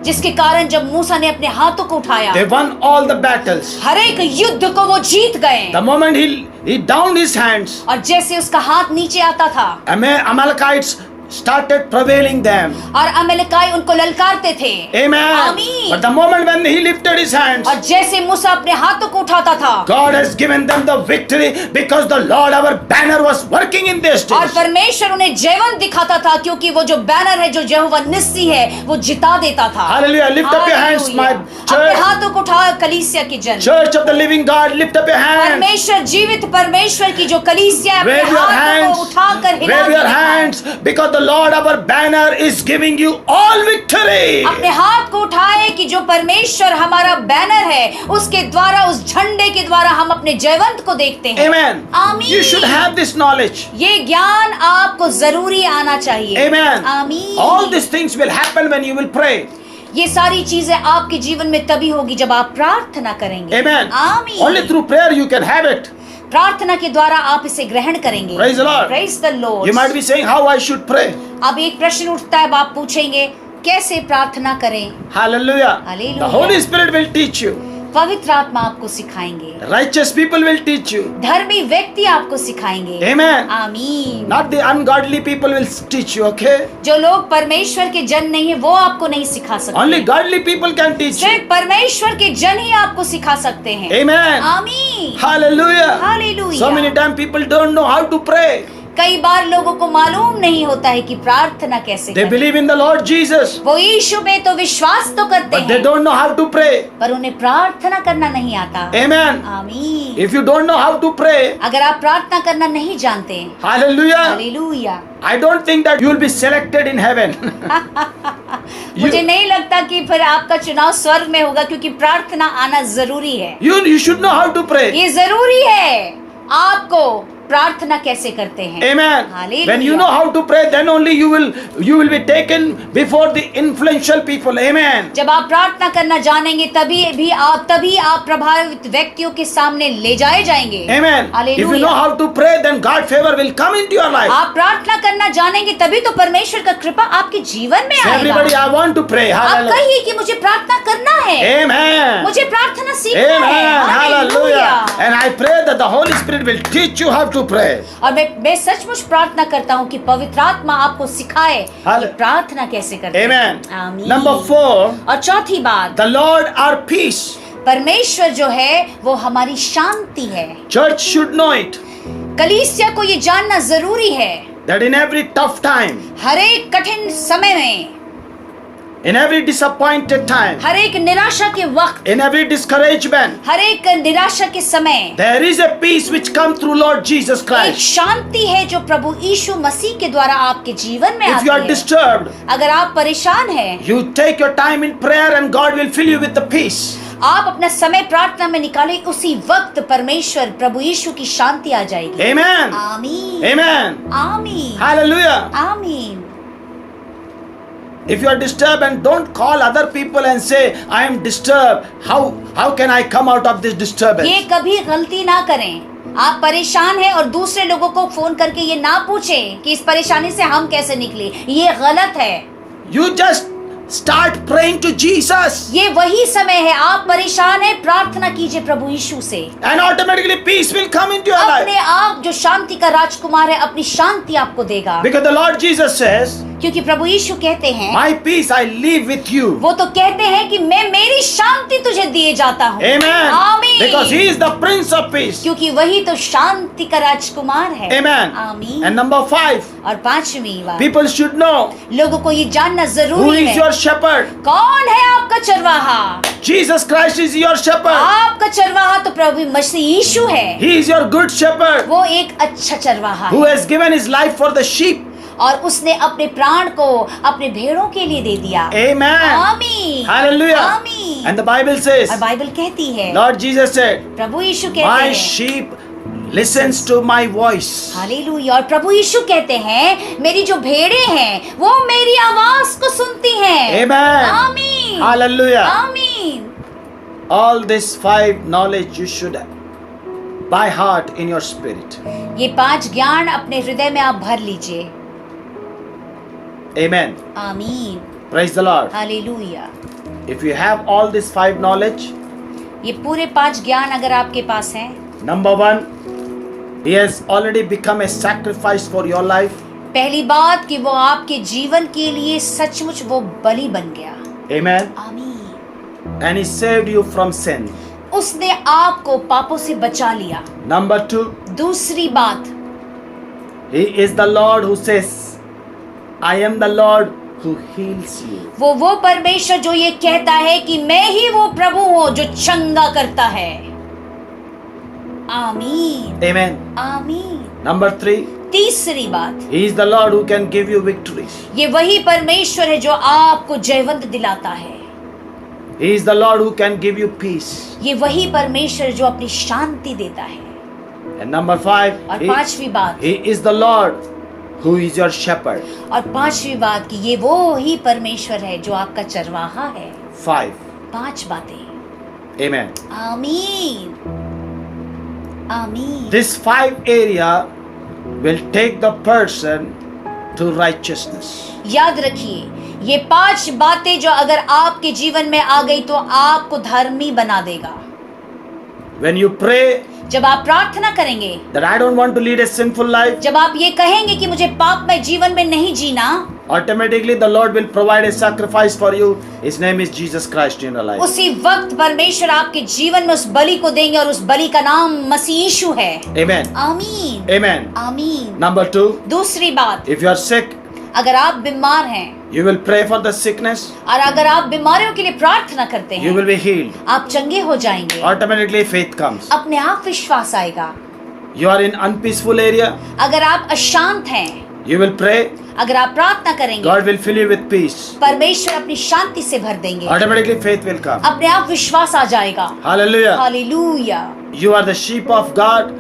जिसके कारण जब मूसा ने अपने हाथों को उठाया, they won all the battles. हर एक युद्ध को वो जीत गए। The moment he downed his hands, और जैसे उसका हाथ नीचे आता था, Amalekites started prevailing them. और अमेलेकाई उनको ललकारते थे। Amen. Amen. But the moment when he lifted his hands, और जैसे मूसा अपने हाथों को उठाता था, God has given them the victory because the Lord our banner was working in their और days. परमेश्वर उन्हें जयवंत दिखाता था क्योंकि वो जो बैनर है जो यहोवा निस्सी है वो जिता देता था। Hallelujah. Lift up your hands, my अपने church. हाथों को उठाओ कलीसिया के जन। Church of the living God, lift up your hands. परमेश्वर जीवित परमेश्वर की जो कलीसिया है, अपने Wave your हाथों hands. को उठाकर हिला Wave your देता है। hands because the Lord our banner is giving you all victory. अपने हाथ को उठाए कि जो परमेश्वर हमारा बैनर है उसके द्वारा, उस झंडे के द्वारा हम अपने जयवंत को देखते हैं। Amen. आमीन। You should have this knowledge. ये ज्ञान आपको जरूरी आना चाहिए। Amen. आमीन। All these things will happen when you will pray. ये सारी चीजें आपके जीवन में तभी होगी जब आप प्रार्थना करेंगे। Amen. आमीन। Only through prayer you can have it. प्रार्थना के द्वारा आप इसे ग्रहण करेंगे। Praise the Lord. Praise the Lord। You might be saying how I should pray. अब एक प्रश्न उठता है, अब आप पूछेंगे कैसे प्रार्थना करें। Hallelujah. Hallelujah. The Holy Spirit will teach you. पवित्र आत्मा आपको सिखाएंगे, Righteous people will teach you. धर्मी व्यक्ति आपको सिखाएंगे। Amen. आमीन। Not the ungodly people will teach you, okay? जो लोग परमेश्वर के जन नहीं है वो आपको नहीं सिखा सकते। Only godly people can teach you. सिर्फ परमेश्वर के जन ही आपको सिखा सकते हैं। Amen. आमीन। Hallelujah. Hallelujah. So many times people don't know how to pray. कई बार लोगों को मालूम नहीं होता है कि प्रार्थना कैसे They करें। believe in the Lord Jesus, वो यीशु में तो विश्वास तो करते but they हैं don't know how to pray. पर उन्हें प्रार्थना करना नहीं आता। Amen. आमीन। If you don't know how to pray, अगर आप प्रार्थना करना नहीं जानते, hallelujah, hallelujah, I don't think that you will be selected in heaven. मुझे नहीं लगता कि फिर आपका चुनाव स्वर्ग में होगा, क्योंकि प्रार्थना आना जरूरी है। You should know how to pray. ये जरूरी है आपको प्रार्थना कैसे करते हैं। Amen. Hallelujah. When you know how to pray, then only you will be taken before the influential people. Amen. जब आप प्रार्थना करना जानेंगे तभी आप प्रभावित व्यक्तियों के सामने ले जाए जाएंगे। Amen. Hallelujah. If you know how to pray, then God favor will come into your life. आप प्रार्थना करना जानेंगे तभी तो परमेश्वर का कृपा आपके जीवन में Say, everybody, आएगा। I want to pray. आप Hallelujah. कहिए कि मुझे प्रार्थना करना है, Amen. मुझे प्रार्थना सीखना है। Amen. Hallelujah. Hallelujah. And I pray that the Holy Spirit will teach you how to pray. और मैं सचमुच प्रार्थना करता हूँ कि पवित्र आत्मा आपको सिखाए कि Hallelujah. प्रार्थना कैसे करते हैं। Amen. आमीन। Number 4, और चौथी बात, the Lord our peace. परमेश्वर जो है वो हमारी शांति है। Church should know it. कलीसिया को ये जानना जरूरी है, That in every tough time, हर एक कठिन समय में, in every disappointed time, हर एक निराशा के वक्त, in every discouragement, हर एक निराशा के समय there is a peace which comes through Lord Jesus एक Christ. शांति है जो प्रभु यीशु मसीह के द्वारा आपके जीवन में If आती you are है। disturbed, अगर आप परेशान हैं, you take your time in prayer and God will fill you with the peace. आप अपना समय प्रार्थना में निकालें, उसी वक्त परमेश्वर प्रभु यीशु की शांति आ जाएगी। Amen. आमीन। Amen. आमीन। Hallelujah. आमीन। If you are disturbed, and don't call other people and say, I am disturbed. How can I come out of this disturbance? ये कभी गलती ना करें। आप परेशान हैं और दूसरे लोगों को फोन करके ये ना पूछें कि इस परेशानी से हम कैसे निकले, ये गलत है। You just start praying to Jesus. ये वही समय है, आप परेशान हैं, प्रार्थना कीजिए प्रभु यीशु से, And automatically peace will come into your अपने life. आप जो शांति का राजकुमार है अपनी शांति आपको देगा। Because the Lord Jesus says, क्योंकि प्रभु यीशु कहते हैं, My peace I leave with you. वो तो कहते हैं कि मैं मेरी शांति तुझे दिए जाता हूँ। Amen. आमीन। Because He is the Prince of Peace. क्योंकि वही तो शांति का राजकुमार है। Amen. आमीन। And number 5, और पांचवी बात, people should know लोगों को ये जानना who जरूरी is है, your shepherd. कौन है आपका चरवाहा। Jesus Christ is your shepherd. आपका चरवाहा तो प्रभु मसीह यीशु है। He is your good shepherd वो एक अच्छा चरवाहा who है has given His life for the sheep. और उसने अपने प्राण को अपने भेड़ों के लिए दे दिया। Amen. आमीन। Hallelujah. आमीन। And the Bible says, और बाइबल कहती है, Lord Jesus said, प्रभु यीशु कहते My हैं, sheep listens to my voice. Hallelujah. और प्रभु यीशु कहते हैं, मेरी जो भेड़ें हैं वो मेरी आवाज को सुनती हैं। Amen. आमीन। Hallelujah. आमीन। All this 5 knowledge you should by heart in your spirit. ये 5 ज्ञान अपने हृदय में आप भर लीजिए। Amen. आमीन। Praise the Lord. Hallelujah. If you have all this 5 knowledge, ये पूरे 5 ज्ञान अगर आपके पास हैं, number 1, He has already become a sacrifice for your life. पहली बात कि वो आपके जीवन के लिए सचमुच वो बलि बन गया। Amen. आमीन। And He saved you from sin. उसने आपको पापों से बचा लिया। Number 2, दूसरी बात, He is the Lord who says, I am the Lord who heals you. वो परमेश्वर जो ये कहता है कि मैं ही वो प्रभु हूँ जो चंगा करता है। आमीन। Amen. आमीन। Number 3, तीसरी बात, He is the Lord who can give you victories. ये वही परमेश्वर है जो आपको जयवंत दिलाता है। He is the Lord who can give you peace. ये वही परमेश्वर जो अपनी शांति देता है। And number 5, और पांचवी बात, He is the Lord who is your shepherd. और पांचवी बात कि ये वो ही परमेश्वर है जो आपका चरवाहा है। 5. 5 बातें। Amen. आमीन। आमीन। This 5 area will take the person to righteousness. याद रखिए, ये 5 बातें जो अगर आपके जीवन में आ गई तो आपको धर्मी बना देगा। When you pray जब आप प्रार्थना करेंगे, that I don't want to lead a sinful life, जब आप ये कहेंगे कि मुझे पापमय जीवन में नहीं जीना, automatically the Lord will provide a sacrifice for you. His name is Jesus Christ in your life. उसी वक्त परमेश्वर आपके जीवन में उस बलि को देंगे और उस बलि का नाम मसीह यीशु है। Amen. आमीन। Amen. आमीन। Number 2, दूसरी बात, if you are sick, अगर आप बीमार हैं you will pray for the sickness, और अगर आप बीमारियों के लिए प्रार्थना करते you हैं, will be healed. आप चंगे हो जाएंगे। Automatically faith comes. अपने आप विश्वास आएगा। You are in unpeaceful area, अगर आप अशांत हैं, you will pray, अगर आप प्रार्थना करेंगे, God will fill you with peace. परमेश्वर अपनी शांति से भर देंगे। Automatically faith will come. अपने आप विश्वास आ जाएगा। Hallelujah. Hallelujah. You are the sheep of God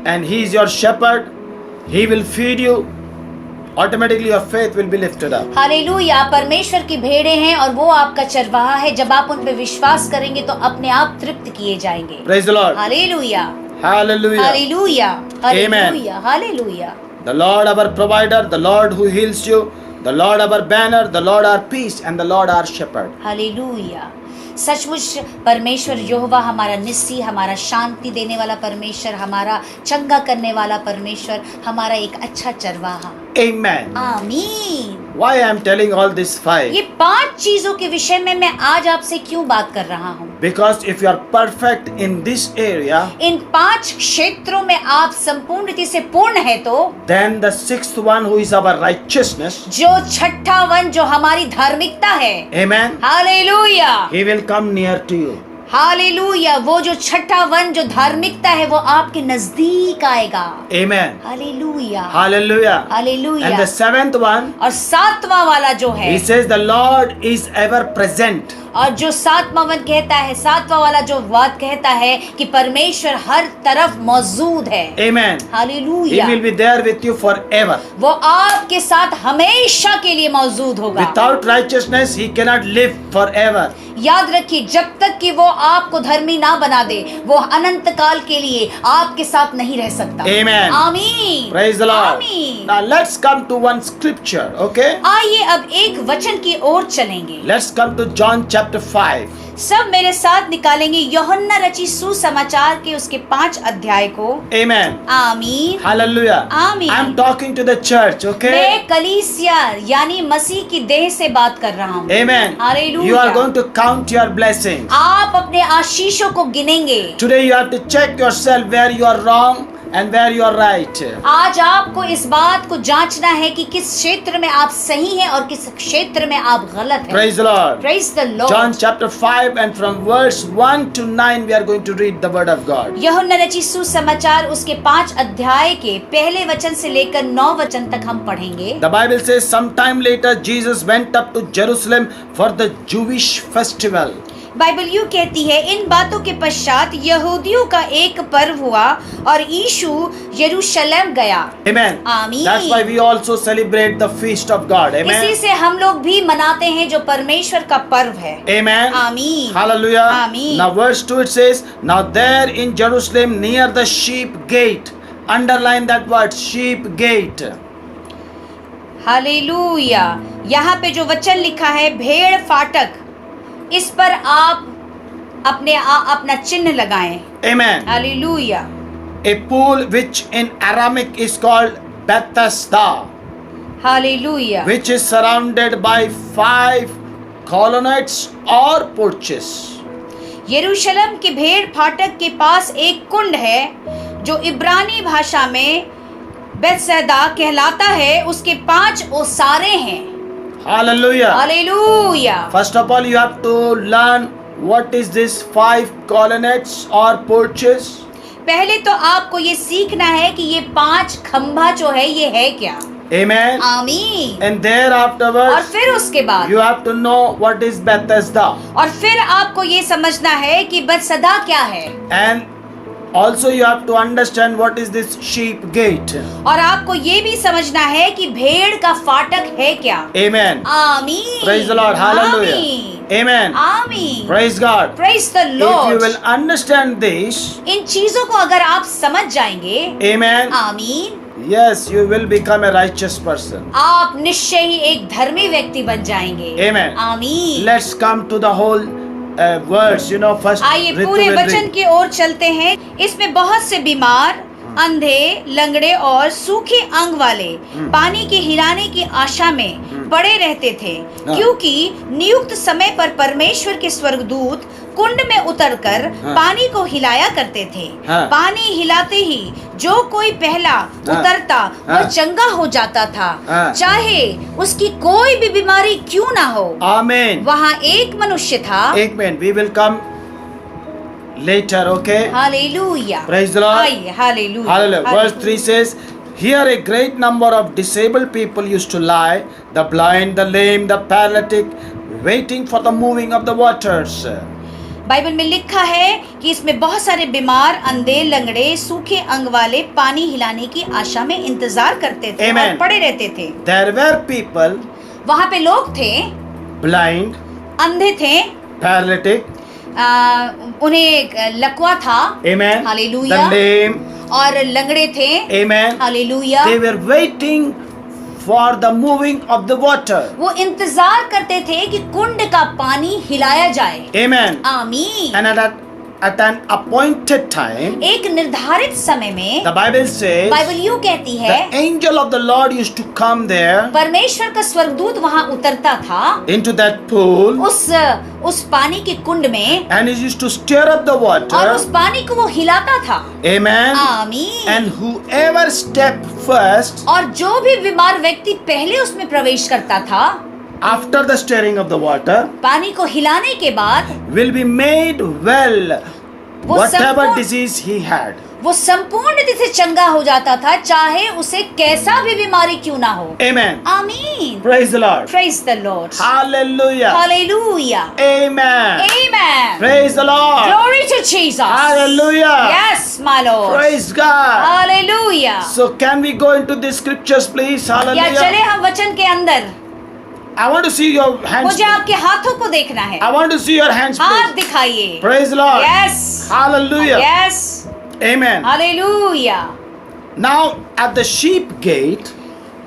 and He is your shepherd. He will feed you. Automatically your faith will be lifted up. Hallelujah. आप परमेश्वर की भेड़ें हैं और वो आपका चरवाहा है। जब आप उन पे विश्वास करेंगे तो अपने आप तृप्त किए जाएंगे। Praise the Lord. Hallelujah. Hallelujah. Hallelujah. Hallelujah. Hallelujah. The Lord our provider, the Lord who heals you, the Lord our banner, the Lord our peace, and the Lord our shepherd. Hallelujah. सचमुच परमेश्वर यहोवा हमारा निस्सी, हमारा शांति देने वाला परमेश्वर, हमारा चंगा करने वाला परमेश्वर, हमारा एक अच्छा चरवाहा। Amen. आमीन। Why I am telling all this 5? ये 5 चीजों के विषय में मैं आज आपसे क्यों बात कर रहा हूँ? Because if you are perfect in this area, इन 5 क्षेत्रों में आप संपूर्ण रीति से पूर्ण है तो then the 6th one who is our righteousness, जो छठा वन जो हमारी धार्मिकता है, amen, hallelujah, he will come near to you. Hallelujah, वो जो छठा वन जो धार्मिकता है वो आपके नजदीक आएगा। Amen. Hallelujah. Hallelujah. Hallelujah. And the 7th one, और 7वां वाला जो है, he says the Lord is ever present. और जो सातवां वाला जो बात कहता है कि परमेश्वर हर तरफ मौजूद है। Amen. He hallelujah. will be there with you forever. वो आपके साथ हमेशा के लिए मौजूद होगा। Without righteousness, he cannot live forever. याद रखिए, जब तक कि वो आपको धर्मी ना बना दे, वो अनंत काल के लिए आपके साथ नहीं रह सकता। Amen. आमीन। Praise the Lord. आमीन। Now let's come to one scripture, okay? आइए अब एक वचन की ओर चलेंगे। Let's come to John chapter 5. सब मेरे साथ निकालेंगे यूहन्ना रची सुसमाचार के उसके 5 अध्याय को। Amen. आमीन। Hallelujah. Amen. I'm talking to the church, okay? मैं कलीसिया यानी मसीह की देह से बात कर रहा हूँ। Amen. Hallelujah. You are going to count your blessings. आप अपने आशीषों को गिनेंगे। Today you have to check yourself where you are wrong and where you are right. आज आपको इस बात को जांचना है कि किस क्षेत्र में आप सही हैं और किस क्षेत्र में आप गलत हैं। Praise the Lord. Praise the Lord. John chapter 5 and from verse 1 to 9 we are going to read the word of God. यूहन्ना रची सुसमाचार उसके 5 अध्याय के पहले वचन से लेकर 9 वचन तक हम पढ़ेंगे। The Bible says sometime later Jesus went up to Jerusalem for the Jewish festival. Bible यूं कहती है, इन बातों के पश्चात यहूदियों का एक पर्व हुआ और यीशु यरूशलेम गया। Amen. आमीन। That's why we also celebrate the feast of God. इसी Amen. से हम लोग भी मनाते हैं जो परमेश्वर का पर्व है। Amen. आमीन। Hallelujah. Amen. Now verse 2 it says, now there in Jerusalem near the sheep gate. Underline that word, sheep gate. Hallelujah. यहाँ पे जो वचन लिखा है भेड़ फाटक, इस पर आप अपना चिन्ह लगाएं। Amen. Hallelujah. A pool which in Aramaic is called Bethesda, hallelujah. which is surrounded by 5 colonnades or porches. यरूशलेम के भेड़ फाटक के पास एक कुंड है जो इब्रानी भाषा में बेतसैदा कहलाता है, उसके 5 ओसारे हैं। Hallelujah. Hallelujah. First of all, you have to learn what is this 5 colonnades or porches. पहले तो आपको ये सीखना है कि ये 5 खंभा जो है ये है क्या। Amen. आमीन। And there और afterwards, फिर उसके बाद you have to know what is Bethesda. और फिर आपको ये समझना है कि बेतसैदा क्या है। And also you have to understand what is this sheep gate. और आपको ये भी समझना है कि भेड़ का फाटक है क्या। Amen. आमीन। Praise the Lord. Hallelujah. आमीन। Amen. आमीन। Praise God. Praise the If you Lord। will understand this, इन चीजों को अगर आप समझ जाएंगे, amen, आमीन, yes, you will become a righteous person. आप निश्चय ही एक धर्मी व्यक्ति बन जाएंगे। Amen. आमीन। Let's come to the whole words, first आइए Ritu पूरे will वचन read. की ओर चलते हैं। इसमें बहुत से बीमार, अंधे, लंगड़े और सूखे अंग वाले पानी के हिलाने की आशा में पड़े रहते थे, क्योंकि नियुक्त समय पर परमेश्वर के स्वर्गदूत कुंड में उतरकर पानी को हिलाया करते थे। पानी हिलाते ही जो कोई पहला उतरता वह चंगा हो जाता था, चाहे उसकी कोई भी बीमारी क्यों ना हो। Amen. वहाँ एक मनुष्य था। Amen. We will come later, okay? Hallelujah. Praise the Lord. आइए, hallelujah. Hallelujah. Verse 3 says, here a great number of disabled people used to lie, the blind, the lame, the paralytic, waiting for the moving of the waters. Bible में लिखा है कि इसमें बहुत सारे बीमार, अंधे, लंगड़े, सूखे अंग वाले पानी हिलाने की आशा में इंतजार करते थे और पड़े रहते थे। There were people, वहाँ पे लोग थे, blind, अंधे थे, paralytic, उन्हें लकवा था, amen, हालेलुया, the lame, और लंगड़े थे, amen, hallelujah. they were waiting for the moving of the water. वो इंतजार करते थे कि कुंड का पानी हिलाया जाए। Amen. आमीन। And at an appointed time, एक निर्धारित समय में, the Bible says, बाइबल यूं कहती है, the angel of the Lord used to come there परमेश्वर का स्वर्गदूत वहाँ उतरता था into that pool, उस पानी के कुंड में, and he used to stir up the और water. उस पानी को वो हिलाता था। Amen. आमीन। And whoever stepped first, और जो भी बीमार व्यक्ति पहले उसमें प्रवेश करता था, after the stirring of the water, पानी को हिलाने के बाद, will be made well वो whatever संपूर्ण- disease he had. वो संपूर्ण रीति से चंगा हो जाता था, चाहे उसे कैसा भी बीमारी क्यों ना हो। Amen. आमीन। Praise the Lord. Praise the Lord. Hallelujah. Hallelujah. Amen. Amen. Praise the Lord. Glory to Jesus. Hallelujah. Yes, my Lord. Praise God. Hallelujah. So can we go into the scriptures please? या Hallelujah. चले हम वचन के अंदर। I want to see your hands. मुझे आपके हाथों को देखना है। I want to see your hands हाथ please. दिखाइए। Praise the Lord. Yes. Hallelujah. Yes. Amen. Hallelujah. Now at the sheep gate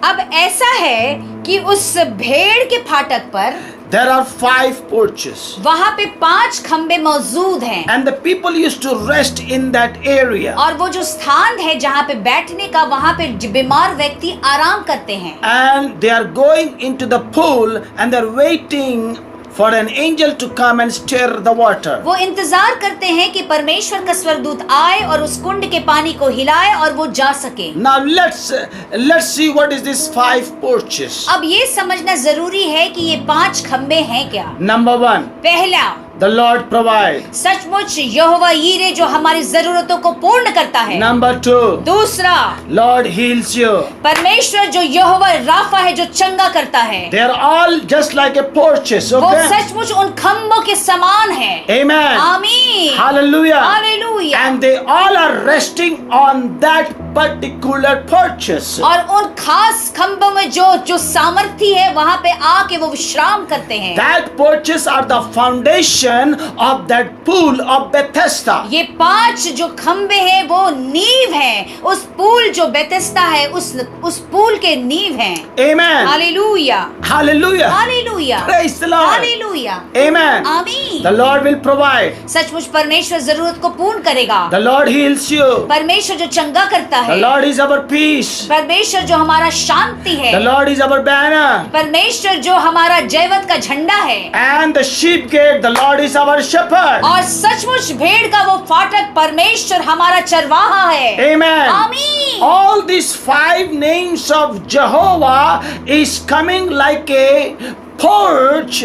अब ऐसा है कि उस भेड़ के फाटक पर there are 5 porches. वहाँ पे 5 खंबे मौजूद हैं। And the people used to rest in that area. और वो जो स्थान है जहाँ पे बैठने का, वहाँ पे बीमार व्यक्ति आराम करते हैं। And they are going into the pool and they're waiting for an angel to come and stir the water. वो इंतजार करते हैं कि परमेश्वर का स्वर्गदूत आए और उस कुंड के पानी को हिलाए और वो जा सके। Now let's see what is this 5 porches. अब ये समझना जरूरी है कि ये 5 खंबे हैं क्या। Number 1, पहला, the Lord provides. सचमुच यहोवा यीरे जो हमारी जरूरतों को पूर्ण करता है। Number 2, दूसरा, Lord heals you. परमेश्वर जो यहोवा राफा है, जो चंगा करता है। They are all just like a porches, वो okay? सचमुच उन खंभों के समान है। Amen. आमीन। Hallelujah. Hallelujah. And they all are resting on that particular porches. और उन खास खंभों में जो सामर्थ्य है, वहाँ पे आके वो विश्राम करते हैं। That porches are the foundation of that pool of Bethesda. ये 5 जो खंबे हैं वो नींव हैं, उस पूल जो बेथेस्दा है, उस पूल के नींव हैं। Amen. Hallelujah. Hallelujah. Hallelujah. Praise the Lord. Hallelujah. Amen. आमीन। The Lord will provide. सचमुच परमेश्वर जरूरत को पूर्ण करेगा। The Lord heals you. परमेश्वर जो चंगा करता The है। Lord is our peace. परमेश्वर जो हमारा शांति है। The Lord is our banner. परमेश्वर जो हमारा जयवंत का झंडा है। And the sheep gate, the Lord is our shepherd. और सचमुच भेड़ का वो फाटक परमेश्वर हमारा चरवाहा है। Amen. आमीन। All these 5 names of Jehovah is coming like a porch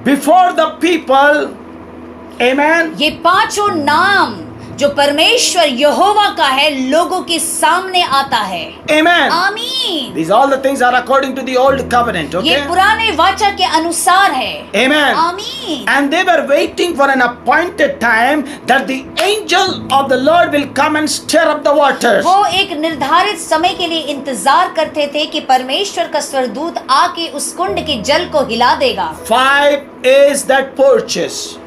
before the people. Amen. ये 5 नाम जो परमेश्वर यहोवा का है, लोगों के सामने आता है। Amen. आमीन। These all the things are according to the old covenant, ये okay? पुराने वाचा के अनुसार है। Amen. आमीन। And they were waiting for an appointed time that the angel of the Lord will come and stir up the waters. वो एक निर्धारित समय के लिए इंतजार करते थे कि परमेश्वर का स्वर्गदूत आके उस कुंड के जल को हिला देगा। 5 is that porches.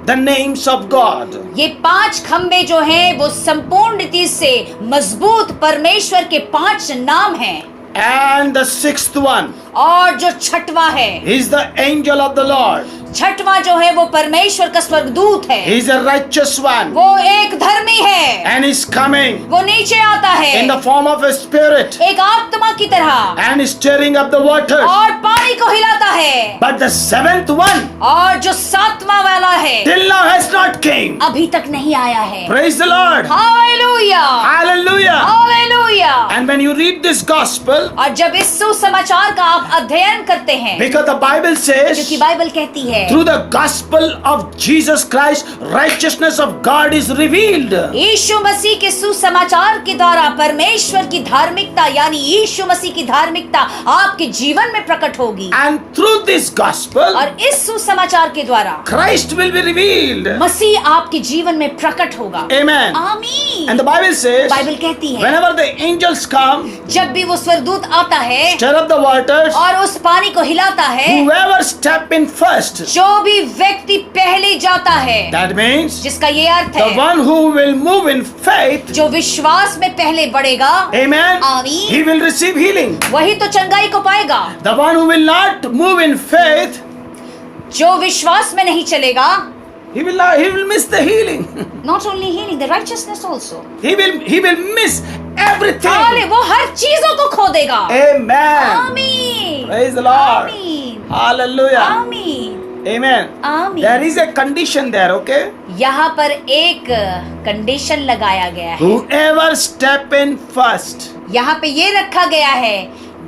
The names of God. ये 5 खंबे जो हैं वो संपूर्ण रीति से मजबूत परमेश्वर के 5 नाम हैं। And the 6th one और जो छठवा है, is the angel of the Lord. छठवा जो है वो परमेश्वर का स्वर्गदूत है। He is a righteous one. वो एक धर्मी है। And is coming वो नीचे आता है in the form of a spirit. एक आत्मा की तरह And is stirring up the waters. और पानी को हिलाता है। But the 7th one और जो 7वां वाला है till now has not came. अभी तक नहीं आया है। Praise the Lord. Hallelujah. Hallelujah. Hallelujah. And when you read this gospel, और जब इस सुसमाचार का आप अध्ययन करते हैं, because the Bible क्योंकि says बाइबल कहती है through the gospel of Jesus Christ, righteousness of God is revealed. यीशु मसीह के सुसमाचार के द्वारा परमेश्वर की धार्मिकता, यानी यीशु मसीह की धार्मिकता आपके जीवन में प्रकट होगी। And through this gospel, और इस सुसमाचार के द्वारा Christ will be revealed. मसीह आपके जीवन में प्रकट होगा। Amen. आमीन। And the Bible says, Bible कहती है whenever the angels come, जब भी वो स्वर्गदूत आता है stir up the waters, और उस पानी को हिलाता है, whoever step in first, जो भी व्यक्ति पहले जाता है, that means जिसका ये अर्थ the है one who will move in faith, जो विश्वास में पहले बढ़ेगा, amen, आमीन, he will receive healing. वही तो चंगाई को पाएगा। The one who will not move in faith, जो विश्वास में नहीं चलेगा, he will miss the healing. not only healing, the righteousness also, he will miss everything. हाले वो हर चीजों को खो देगा। Amen. आमीन। Praise the Lord. आमीन। Hallelujah. आमीन। Amen. आमीन। There is a condition there, okay? यहाँ पर एक कंडीशन लगाया गया है। Whoever step in first, यहाँ पे ये रखा गया है,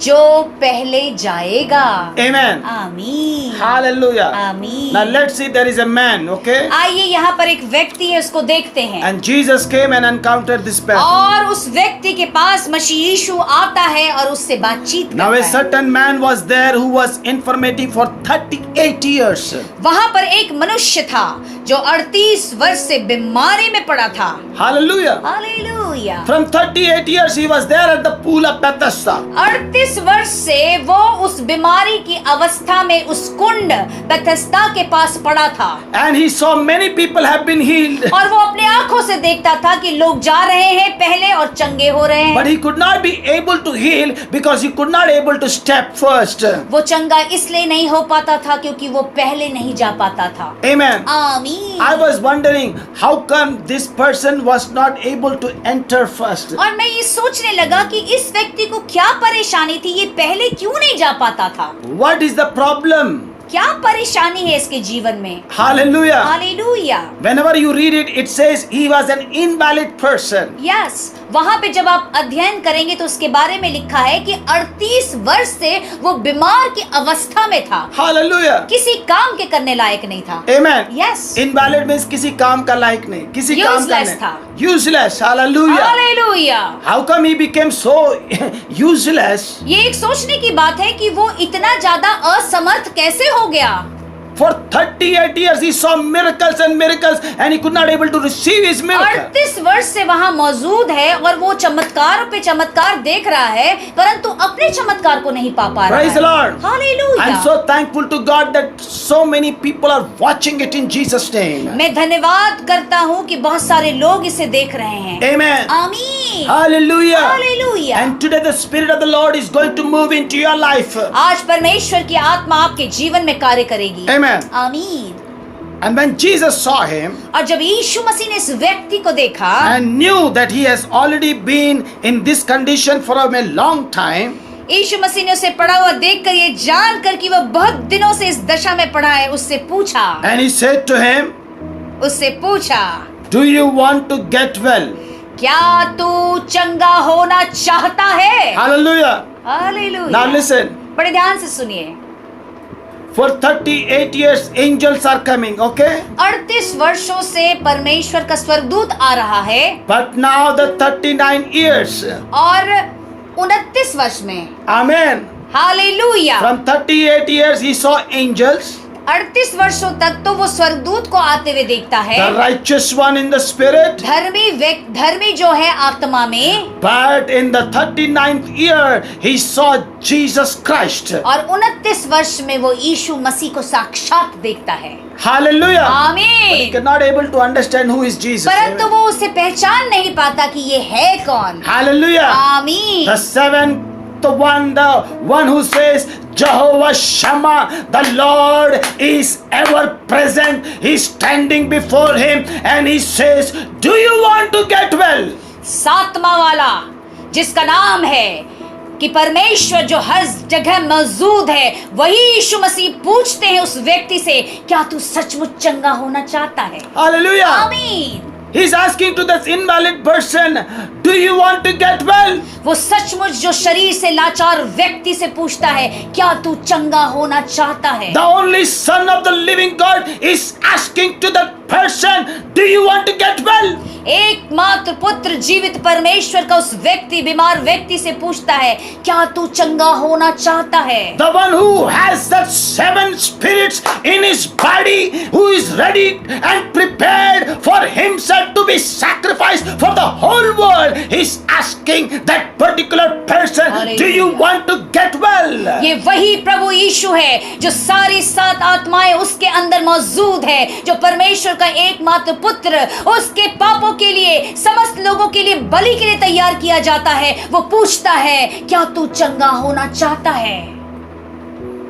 जो पहले जाएगा। Amen. आमीन। Hallelujah. आमीन। Now let's see, there is a man, okay? आइए यहाँ पर एक व्यक्ति है, उसको देखते हैं। And Jesus came and encountered this person. और उस व्यक्ति के पास मसीह यीशु आता है और उससे बातचीत Now a करता है। certain man was there who was infirmity for 38 years. वहाँ पर एक मनुष्य था जो 38 वर्ष से बीमारी में पड़ा था। Hallelujah. Hallelujah. From 38 years he was there at the pool of Bethesda. 38 वर्ष से वो उस बीमारी की अवस्था में उस कुंड बेथेस्दा के पास पड़ा था। And he saw many people have been healed. और वो अपने आंखों से देखता था कि लोग जा रहे हैं पहले और चंगे हो रहे But हैं। he could not be able to heal because he could not able to step first. वो चंगा इसलिए नहीं हो पाता था क्योंकि वो पहले नहीं जा पाता था। Amen. आमीन। I was wondering how come this person was not able to enter first. और मैं ये सोचने लगा कि इस व्यक्ति को क्या परेशानी थी, ये पहले क्यों नहीं जा पाता था। What is the problem? क्या परेशानी है इसके जीवन में। Hallelujah. Hallelujah. Whenever you read it, it says he was an invalid person. Yes, वहाँ पे जब आप अध्ययन करेंगे तो उसके बारे में लिखा है कि 38 वर्ष से वो बीमार की अवस्था में था। Hallelujah. किसी काम के करने लायक नहीं था। Amen. Yes. Invalid means किसी काम का लायक नहीं, किसी काम का Useless नहीं। था। Useless. Hallelujah. Hallelujah. How come he became so useless? ये एक सोचने की बात है कि वो इतना ज्यादा असमर्थ कैसे हो गया। For 38 years he saw miracles and miracles and he could not able to receive his miracle. 38 वर्ष से वहाँ मौजूद है और वो चमत्कार पे चमत्कार देख रहा है, परंतु अपने चमत्कार को नहीं पा रहा Praise है। the Lord. Hallelujah. I'm so thankful to God that so many people are watching it in Jesus' name. मैं धन्यवाद करता हूँ कि बहुत सारे लोग इसे देख रहे हैं। Amen. आमीन। Hallelujah. Hallelujah. And today the Spirit of the Lord is going to move into your life. आज परमेश्वर की आत्मा आपके जीवन में कार्य करेगी। Amen. आमीन। And when Jesus saw him और जब यीशु मसीह ने इस व्यक्ति को देखा and knew that he has already been in this condition for a long time, यीशु मसीह ने उसे पड़ा हुआ देखकर ये जानकर कि वह बहुत दिनों से इस दशा में पड़ा है, उससे पूछा and he said to him, "Do you want to get well?" क्या तू चंगा होना चाहता है। Hallelujah. हालेलुया। Now listen. बड़े ध्यान से सुनिए। For 38 years angels are coming, okay? 38 वर्षों से परमेश्वर का स्वर्गदूत आ रहा है But now the 39 years. और 29 वर्ष में। Amen. Hallelujah. From 38 years he saw angels. 38 वर्षों तक तो वो स्वर्गदूत को आते हुए देखता है। The righteous one in the spirit. धर्मी जो है आत्मा में। But in the 39th year he saw Jesus Christ. और 29 वर्ष में वो यीशु मसीह को साक्षात देखता है। Hallelujah. But he आमीन। cannot able to understand who is Jesus. परंतु वो उसे पहचान नहीं पाता कि ये है कौन। Hallelujah. आमीन। The seventh one who says Jehovah Shammah, the Lord is ever present. He's standing before him and he says, "Do you want to get well?" सातवां वाला जिसका नाम है कि परमेश्वर जो हर जगह मौजूद है, वही यीशु मसीह पूछते हैं उस व्यक्ति से, क्या तू सचमुच चंगा होना चाहता है। Hallelujah. आमीन। He's asking to this invalid person, "Do you want to get well?" वो सचमुच जो शरीर से लाचार व्यक्ति से पूछता है, क्या तू चंगा होना चाहता है। The only Son of the living God is asking to that person, "Do you want to get well?" एकमात्र पुत्र जीवित परमेश्वर का उस व्यक्ति बीमार व्यक्ति से पूछता है, क्या तू चंगा होना चाहता है। The one who has that 7 spirits in his body, who is ready and prepared for himself to be sacrificed for the whole world, is asking that particular person, "Do you want to get well?" ये वही प्रभु यीशु है जो सारी 7 आत्माएं उसके अंदर मौजूद है, जो परमेश्वर का एकमात्र पुत्र उसके पापों के लिए समस्त लोगों के लिए बलि के लिए तैयार किया जाता है। वो पूछता है, क्या तू चंगा होना चाहता है।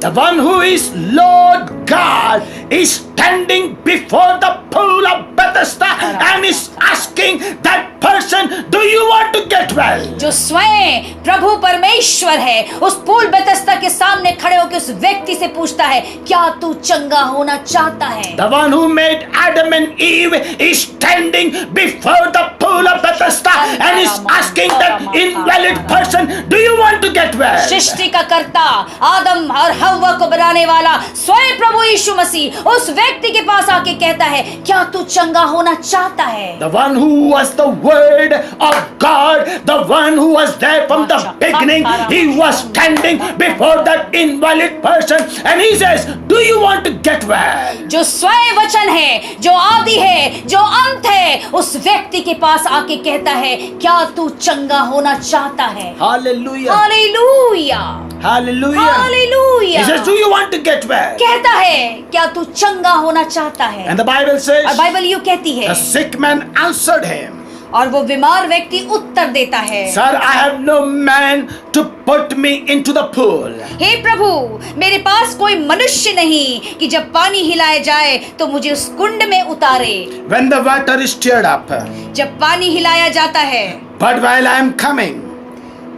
The one who is Lord God is standing before the pool of Bethesda and is asking that person do you want to get well? जो स्वयं प्रभु परमेश्वर है, उस पूल बेतस्दा के सामने खड़े होकर उस व्यक्ति से पूछता है, क्या तू चंगा होना चाहता है? The one who made Adam and Eve is standing before the pool of Bethesda and is asking that invalid person, do you want to get well? सृष्टि का कर्ता, आदम और हव्वा को बनाने वाला स्वयं प्रभु यीशु मसीह उस व्यक्ति के पास आके कहता है, क्या तू चंगा होना चाहता है? The one who was the word of God, the one who was there from the beginning, he was standing before that invalid person and he says, do you want to get well? जो स्वयं वचन है, जो आदि है, जो अंत है, उस व्यक्ति के पास आके कहता है, क्या तू चंगा होना चाहता है? Hallelujah. Hallelujah, Hallelujah. Hallelujah. He says, do you want to get well? कहता है, क्या तू चंगा होना चाहता है? And the Bible says, और बाइबल यूं कहती है, the sick man answered him, और वो बीमार व्यक्ति उत्तर देता है, Sir, I have no man to put me into the pool. हे प्रभु, मेरे पास कोई मनुष्य नहीं कि जब पानी हिलाया जाए तो मुझे उस कुंड में उतारे। When the water is stirred up, जब पानी हिलाया जाता है but while I am coming,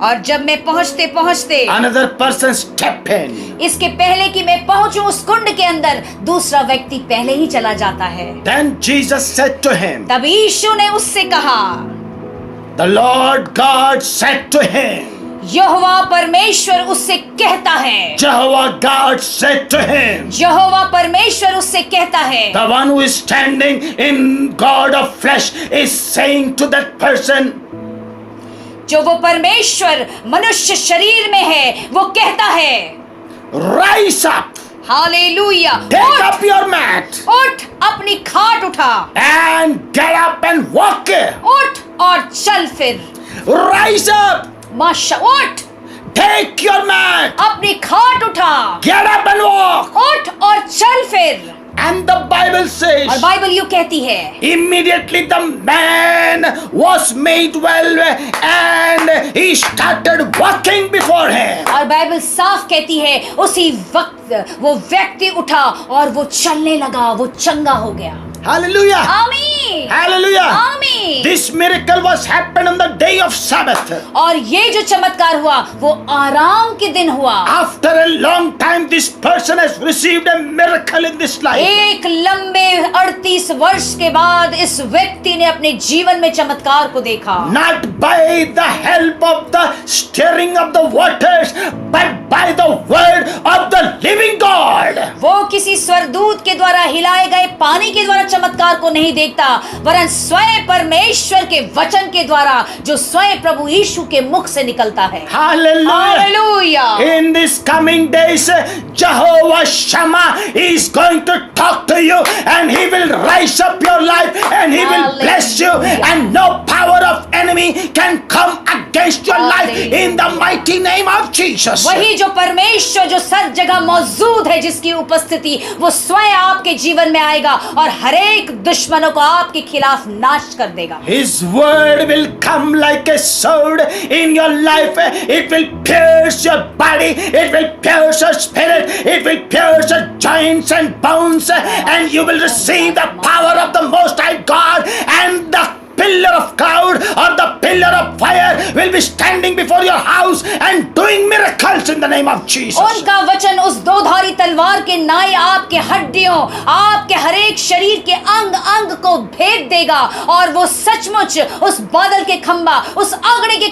और जब मैं पहुंचते पहुंचते another person step in. इसके पहले कि मैं पहुंचूं उस कुंड के अंदर, दूसरा व्यक्ति पहले ही चला जाता है। Then Jesus said to him, तब यीशु ने उससे कहा, the Lord God said to him, यहोवा परमेश्वर उससे कहता है, Jehovah God said to him, यहोवा परमेश्वर उससे कहता है, the one who is standing in God of flesh is saying to that person, जो वो परमेश्वर मनुष्य शरीर में है, वो कहता है, rise up, hallelujah, take up your mat उठ, अपनी खाट उठा, and get up and walk. उठ और चल फिर, Rise up, माशा, उठ, take your mat, अपनी खाट उठा, get up and walk. उठ और चल फिर। And the Bible और says, बाइबल यूं कहती है, immediately the man was made well and he started walking before him. और बाइबल साफ कहती है, उसी वक्त वो व्यक्ति उठा और वो चलने लगा, वो चंगा हो गया। Hallelujah. आमीन, Hallelujah. आमीन। This miracle was happened on the day of Sabbath. और ये जो चमत्कार हुआ वो आराम के दिन हुआ। After a long time, this person has received a miracle in this life. एक लंबे 38 वर्ष के बाद इस व्यक्ति ने अपने जीवन में चमत्कार को देखा। Not by the help of the stirring of the waters, but by the word of the living God. वो किसी स्वर्गदूत के द्वारा हिलाए गए पानी के द्वारा चमत्कार को नहीं देखता, वरन स्वयं परमेश्वर के वचन के द्वारा जो स्वयं प्रभु यीशु के मुख से निकलता है। Hallelujah. Hallelujah. In this coming days, Jehovah Shammah is going to talk to you and he will rise up your life and he will bless you and no power of enemy can come against your life in the mighty name of Jesus. वही जो परमेश्वर जो सब जगह मौजूद है, जिसकी उपस्थिति वो स्वयं आपके जीवन में आएगा और हरेक दुश्मनों को आपके खिलाफ नाश कर देगा। His word will come like a sword in your life. It will pierce your body. It will pierce your spirit. It will pierce your joints and bones. And you will receive the power of the Most High God, and the pillar of cloud or the pillar of fire will be standing before your house and doing miracles in the name of Jesus. उनका वचन उस दोधारी तलवार के नाई आपके हड्डियों, आपके हरेक शरीर के अंग अंग को भेद देगा और वो सचमुच उस बादल के खंबा, उस आंगने के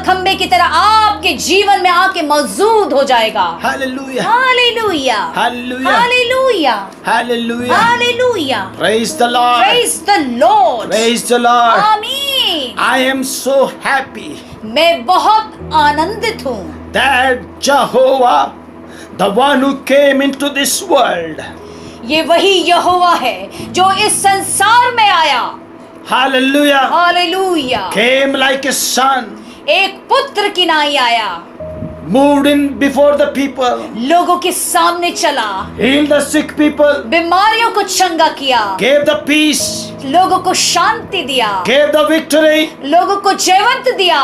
खंबे की तरह आपके जीवन में आके मौजूद हो जाएगा। Hallelujah. Hallelujah, Hallelujah. Hallelujah, Hallelujah. Hallelujah. Praise the Lord. Praise the Lord. Praise the Lord. आमीन। I am so happy मैं बहुत आनंदित हूँ that Jehovah, the one who came into this world, ये वही यहोवा है जो इस संसार में आया। hallelujah, hallelujah. came like a son, एक पुत्र की नाई आया, moved in before the people, लोगों के सामने चला, healed the sick people, बीमारियों को चंगा किया, gave the peace, लोगों को शांति दिया, gave the victory, लोगों को जयवंत दिया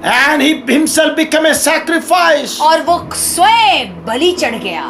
and he himself became a sacrifice. और वो स्वयं बलि चढ़ गया।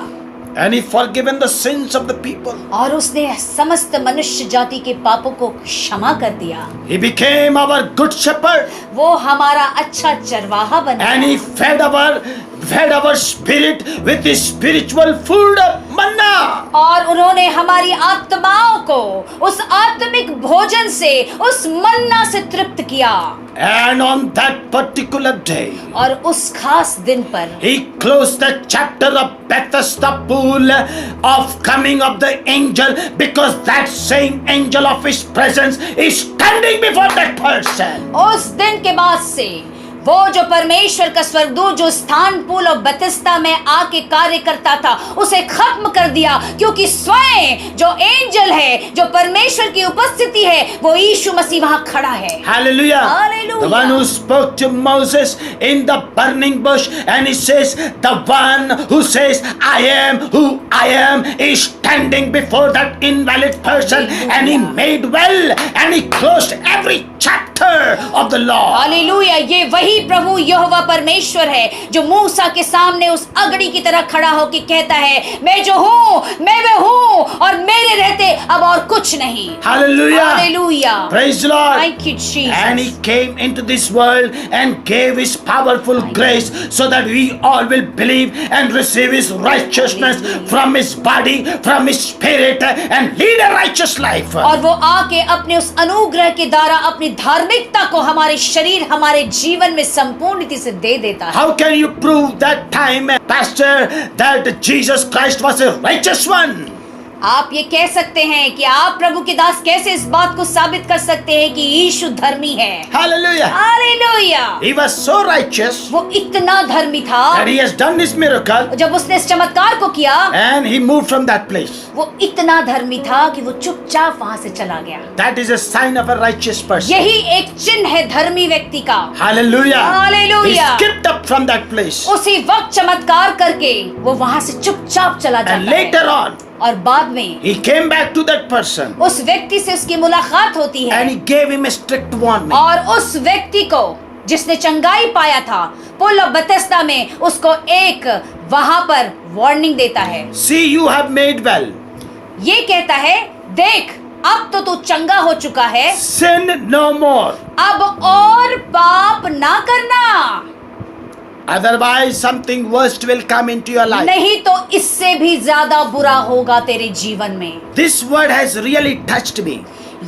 And he forgiven the sins of the people. और उसने समस्त मनुष्य जाति के पापों को क्षमा कर दिया। He became our good shepherd. वो हमारा अच्छा चरवाहा बन And he गया fed our spirit with his spiritual food, manna. और उन्होंने हमारी आत्माओं को उस आत्मिक भोजन से, उस मन्ना से तृप्त किया। And on that particular day, और उस खास दिन पर he closed the chapter of Bethesda pool of coming of the angel, because that same angel of his presence is standing before that person. उस दिन के बाद से वो जो परमेश्वर का स्वर्गदूत जो स्थान पूल और बतिस्ता में आके कार्य करता था, उसे खत्म कर दिया, क्योंकि स्वयं जो एंजल है, जो परमेश्वर की उपस्थिति है, वो यीशु मसीह वहां खड़ा है। Hallelujah. Hallelujah. The one who spoke to Moses in the burning bush, and he says, the one who says, I am who I am, is standing before that invalid person. Hallelujah. And he made well, and he closed every chapter of the law. Hallelujah. ये वही प्रभु यहोवा परमेश्वर है जो मूसा के सामने उस अगड़ी की तरह खड़ा होकर कहता है, मैं जो हूँ मैं वह हूँ, और मेरे रहते अब और कुछ नहीं। Hallelujah. Hallelujah. Praise the Lord. Thank you, Jesus. And he came into this world and gave his powerful grace, so that we all will believe and receive his righteousness from his body, from his spirit, and lead a righteous life. और वो आके अपने उस अनुग्रह के द्वारा अपनी धार्मिकता को हमारे शरीर, हमारे जीवन में संपूर्ण रीति से दे देता है। How can you prove that time, Pastor, that Jesus Christ was a righteous one? आप ये कह सकते हैं कि आप प्रभु के दास कैसे इस बात को साबित कर सकते हैं कि यीशु धर्मी है। Hallelujah. Hallelujah. He was so righteous वो इतना धर्मी था, that he has done this miracle, जब उसने इस चमत्कार को किया, and he moved from that place. वो इतना धर्मी था कि वो चुपचाप वहां से चला गया। That is a sign of a righteous person. यही एक चिन्ह है धर्मी व्यक्ति का। Hallelujah. Hallelujah. He skipped up from that place. उसी वक्त चमत्कार करके वो वहां से चुपचाप चला जाता And है। later on, और बाद में he came back to that person, उस व्यक्ति से उसकी मुलाकात होती है, and he gave him a strict warning. और उस व्यक्ति को जिसने चंगाई पाया था पुल और बतेस्दा में, उसको एक वहां पर वार्निंग देता है। See, you have made well. ये कहता है, देख अब तो तू चंगा हो चुका है, Sin no more. अब और पाप ना करना, Otherwise, something worst will come into your life. नहीं तो इससे भी ज्यादा बुरा होगा तेरे जीवन में। This word has really touched me.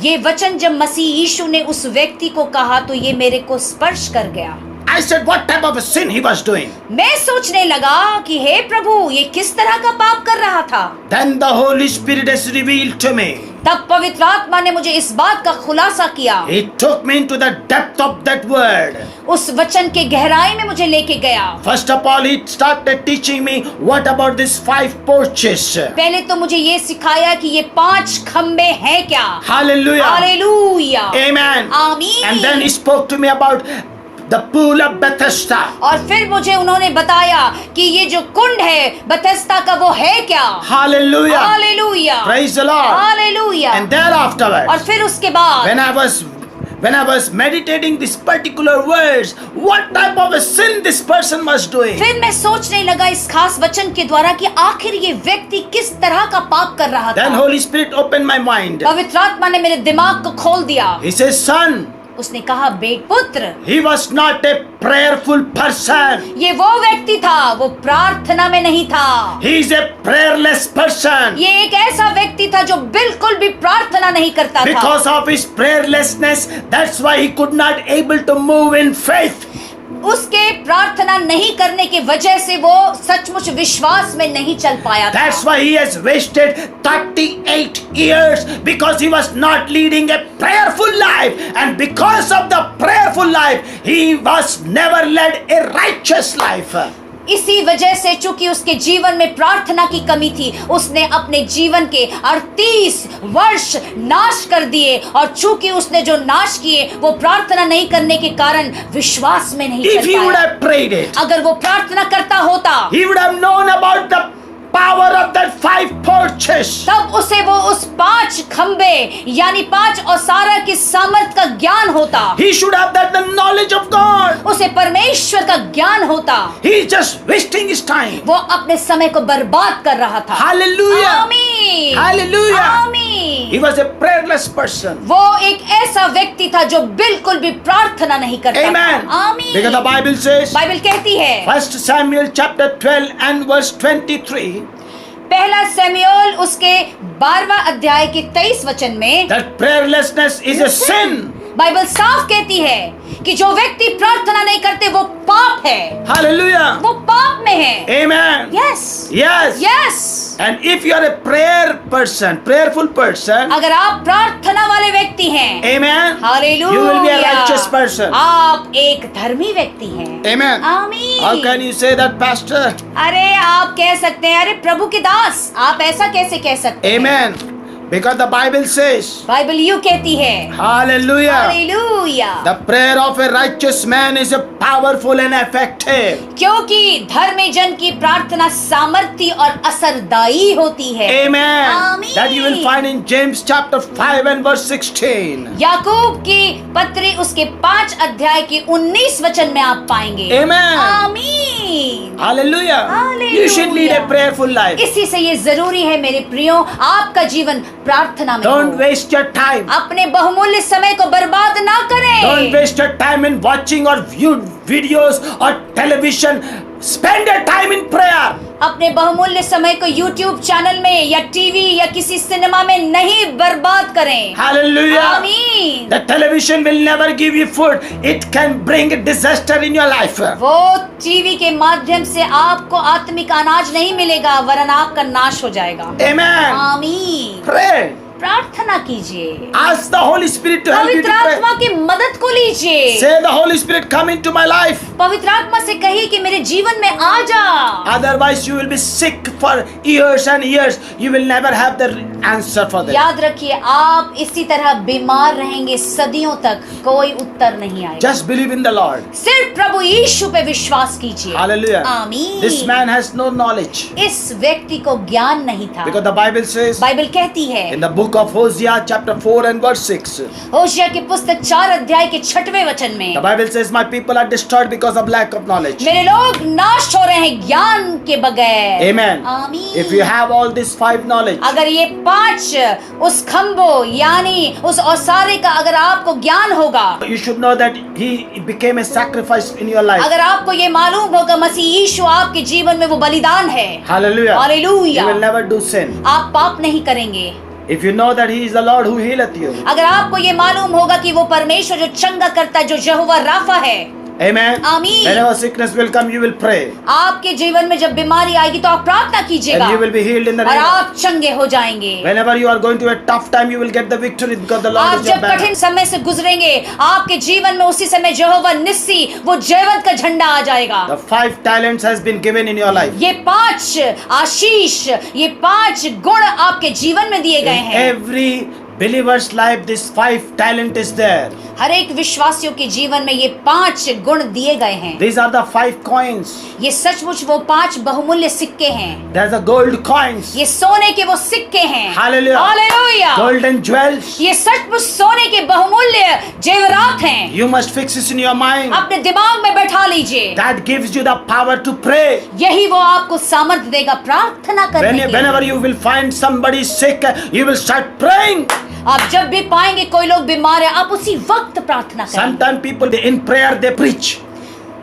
ये वचन जब मसीह यीशु ने उस व्यक्ति को कहा तो ये मेरे को स्पर्श कर गया। I said, what type of a sin he was doing? मैं सोचने लगा कि हे प्रभु, ये किस तरह का पाप कर रहा था। Then the Holy Spirit has revealed to me. तब पवित्र आत्मा ने मुझे इस बात का खुलासा किया। He took me into the depth of that word. उस वचन के गहराई में मुझे लेके गया। First of all, he started teaching me what about these 5 porches. पहले तो मुझे ये सिखाया कि ये 5 खंबे हैं क्या। Hallelujah. हालेलुया। Amen. आमीन। And then he spoke to me about the pool of Bethesda. और फिर मुझे उन्होंने बताया कि ये जो कुंड है बथेस्दा का वो है क्या। Hallelujah. Hallelujah. Praise the Lord. Hallelujah. And thereafterwards, और फिर उसके बाद when I was meditating these particular words, what type of a sin this person was doing. फिर मैं सोचने लगा इस खास वचन के द्वारा कि आखिर ये व्यक्ति किस तरह का पाप कर रहा Then था। Holy Spirit opened my mind. पवित्र आत्मा ने मेरे दिमाग को खोल दिया। He says, son, उसने कहा, बेट पुत्र, he was not a prayerful person. ये वो व्यक्ति था, वो प्रार्थना में नहीं था। He is a prayerless person. ये एक ऐसा व्यक्ति था जो बिल्कुल भी प्रार्थना नहीं करता था। Because of his prayerlessness, that's why he could not able to move in faith. उसके प्रार्थना नहीं करने की वजह से वो सचमुच विश्वास में नहीं चल पाया था। That's why he has wasted 38 years, because he was not leading a prayerful life, and because of the prayerful life, he was never led a righteous life. इसी वजह से चूंकि उसके जीवन में प्रार्थना की कमी थी, उसने अपने जीवन के 38 वर्ष नाश कर दिए, और चूंकि उसने जो नाश किए वो प्रार्थना नहीं करने के कारण विश्वास में नहीं If चल he would पाया। have prayed it, अगर वो प्रार्थना करता होता, he would have known about the power of that 5 porches. तब उसे वो उस 5 खंबे यानी 5 औसारा की सामर्थ का ज्ञान होता, He should have that the knowledge of God. उसे परमेश्वर का ज्ञान होता। He is just wasting his time. वो अपने समय को बर्बाद कर रहा था। Hallelujah. आमीन, Hallelujah. आमीन। He was a prayerless person. वो एक ऐसा व्यक्ति था जो बिल्कुल भी प्रार्थना नहीं करता Amen. था। आमीन। Because the Bible says, Bible कहती है 1 Samuel chapter 12 and verse 23, पहला शमूएल उसके 12वां अध्याय के 23 वचन में that prayerlessness is a sin. Bible साफ कहती है कि जो व्यक्ति प्रार्थना नहीं करते वो पाप है, Hallelujah. वो पाप में है। Amen. Yes, Yes. Yes. And if you are a prayerful person, अगर आप प्रार्थना वाले व्यक्ति हैं, amen, hallelujah, you will be a righteous person. आप एक धर्मी व्यक्ति हैं। Amen. आमीन। How can you say that, Pastor? अरे आप कह सकते हैं, अरे प्रभु के दास, आप ऐसा कैसे कह सकते हैं? Amen. Because the Bible says, Bible यूं कहती है, Hallelujah. Hallelujah, The prayer of a righteous man is a powerful and effective. क्योंकि धर्मी जन की प्रार्थना सामर्थी और असरदायी होती है। Amen. आमीन। That you will find in James chapter 5 and verse 16. याकूब की पत्री उसके 5 अध्याय के 19 वचन में आप पाएंगे। Amen. आमीन। Hallelujah. Hallelujah. You should lead a prayerful life. इसी से ये जरूरी है मेरे प्रियो, आपका जीवन प्रार्थना में Don't हो। waste your time. अपने बहुमूल्य समय को बर्बाद ना करें। Don't waste your time in watching or viewed videos or television. Spend your time in prayer. अपने बहुमूल्य समय को YouTube चैनल में या टीवी या किसी सिनेमा में नहीं बर्बाद करें। Hallelujah. आमीन। The television will never give you food. It can bring a disaster in your life. वो टीवी के माध्यम से आपको आत्मिक अनाज नहीं मिलेगा, वरन आपका नाश हो जाएगा। Amen. आमीन। Pray. प्रार्थना कीजिए, Ask the Holy Spirit to help you पवित्र to pray. आत्मा की मदद को लीजिए। Say, the Holy Spirit, come into my life. पवित्र आत्मा से कहिए कि मेरे जीवन में आ जा। Otherwise, you will be sick for years and years. You will never have the answer for that. याद रखिए, आप इसी तरह बीमार रहेंगे सदियों तक, कोई उत्तर नहीं आएगा। Just believe in the Lord. सिर्फ प्रभु यीशु पे विश्वास कीजिए। Hallelujah. आमीन। This man has no knowledge. इस व्यक्ति को ज्ञान नहीं था। Because the Bible says Bible कहती है in the book of Hosea chapter 4 and verse 6. होशिया की पुस्तक 4 अध्याय के 6वें वचन में, The Bible says my people are destroyed because of lack of knowledge. मेरे लोग नाश हो रहे हैं ज्ञान के बगैर। Amen. आमीन। If you have all these 5 knowledge, अगर ये 5 उस खम्बो यानी उस औसारे का अगर आपको ज्ञान होगा, you should know that he became a sacrifice in your life. अगर आपको ये मालूम होगा मसीह यीशु आपके जीवन में वो बलिदान है। Hallelujah. Hallelujah. You will never do sin. आप पाप नहीं करेंगे। If you know that he is the Lord who healeth you. अगर आपको ये मालूम होगा कि वो परमेश्वर जो चंगा करता है, जो यहोवा राफा है। Amen. आमीन। Whenever sickness will come, you will pray. आपके जीवन में जब बीमारी आएगी तो आप प्रार्थना कीजिएगा And you will be healed in the और name of. आप चंगे हो जाएंगे। Whenever you are going to a tough time, you will get the victory because the Lord आप is your जब banner. कठिन समय से गुजरेंगे, आपके जीवन में उसी समय यहोवा निस्सी वो जयवंत का झंडा आ जाएगा। The 5 talents has been given in your life. ये 5 आशीष, ये 5 गुण आपके जीवन में दिए गए In हैं। every believer's life, this 5 talent is there. हर एक विश्वासियों के जीवन में ये 5 गुण दिए गए हैं। These are the 5 coins. ये सचमुच वो 5 बहुमूल्य सिक्के हैं। There's the gold coins. ये सोने के वो सिक्के हैं। Hallelujah. हालेलुया। Golden jewels. ये सचमुच सोने के बहुमूल्य जेवरात हैं। You must fix this in your mind. अपने दिमाग में बैठा लीजिए। That gives you the power to pray. यही वो आपको सामर्थ्य देगा प्रार्थना करने की। Whenever you will find somebody sick, you will start praying. आप जब भी पाएंगे कोई लोग बीमार है, आप उसी वक्त प्रार्थना करें। Sometimes people in prayer they preach.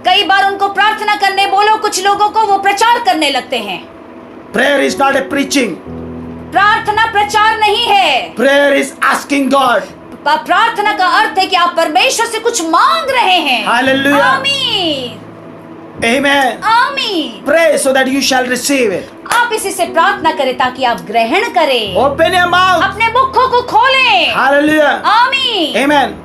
कई बार उनको प्रार्थना करने बोलो, कुछ लोगों को वो प्रचार करने लगते हैं। Prayer is not a preaching. प्रार्थना प्रचार नहीं है। Prayer is asking God. प्रार्थना का अर्थ है कि आप परमेश्वर से कुछ मांग रहे हैं। Hallelujah. आमीन, Amen. आमीन। Pray so that you shall receive it. आप इसी से प्रार्थना करें ताकि आप ग्रहण करें। Open your mouth. अपने मुखों को खोलें। Hallelujah. आमीन। Amen.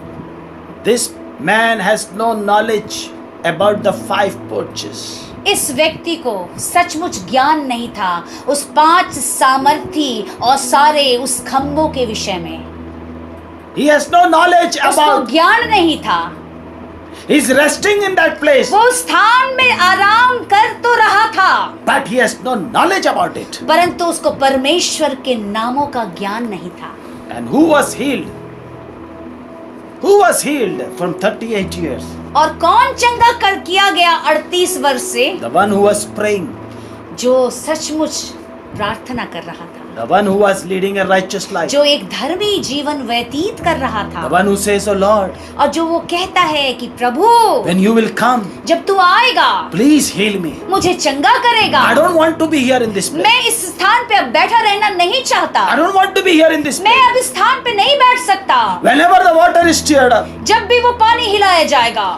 This man has no knowledge about the 5 porches. इस व्यक्ति को सचमुच ज्ञान नहीं था उस 5 सामर्थी और सारे उस खम्भों के विषय में। He has no knowledge उसको about. ज्ञान नहीं था। He's resting in that place, वो स्थान में आराम कर तो रहा था, but he has no knowledge about it. परंतु उसको परमेश्वर के नामों का ज्ञान नहीं था। And who was healed? Who was healed from 38 years? और कौन चंगा कर किया गया 38 वर्ष से? The one who was praying. जो सचमुच प्रार्थना कर रहा था, The one who was leading a righteous life. जो एक धर्मी जीवन व्यतीत कर रहा The था, one who says, "Oh Lord, और जो वो कहता है कि प्रभु when you will come, जब तू आएगा please heal me. मुझे चंगा करेगा। I don't want to be here in this place. मैं इस स्थान पे अब बैठा रहना नहीं चाहता, I don't want to be here in this मैं place. अब इस स्थान पे नहीं बैठ सकता। Whenever the water is stirred up, जब भी वो पानी हिलाया जाएगा,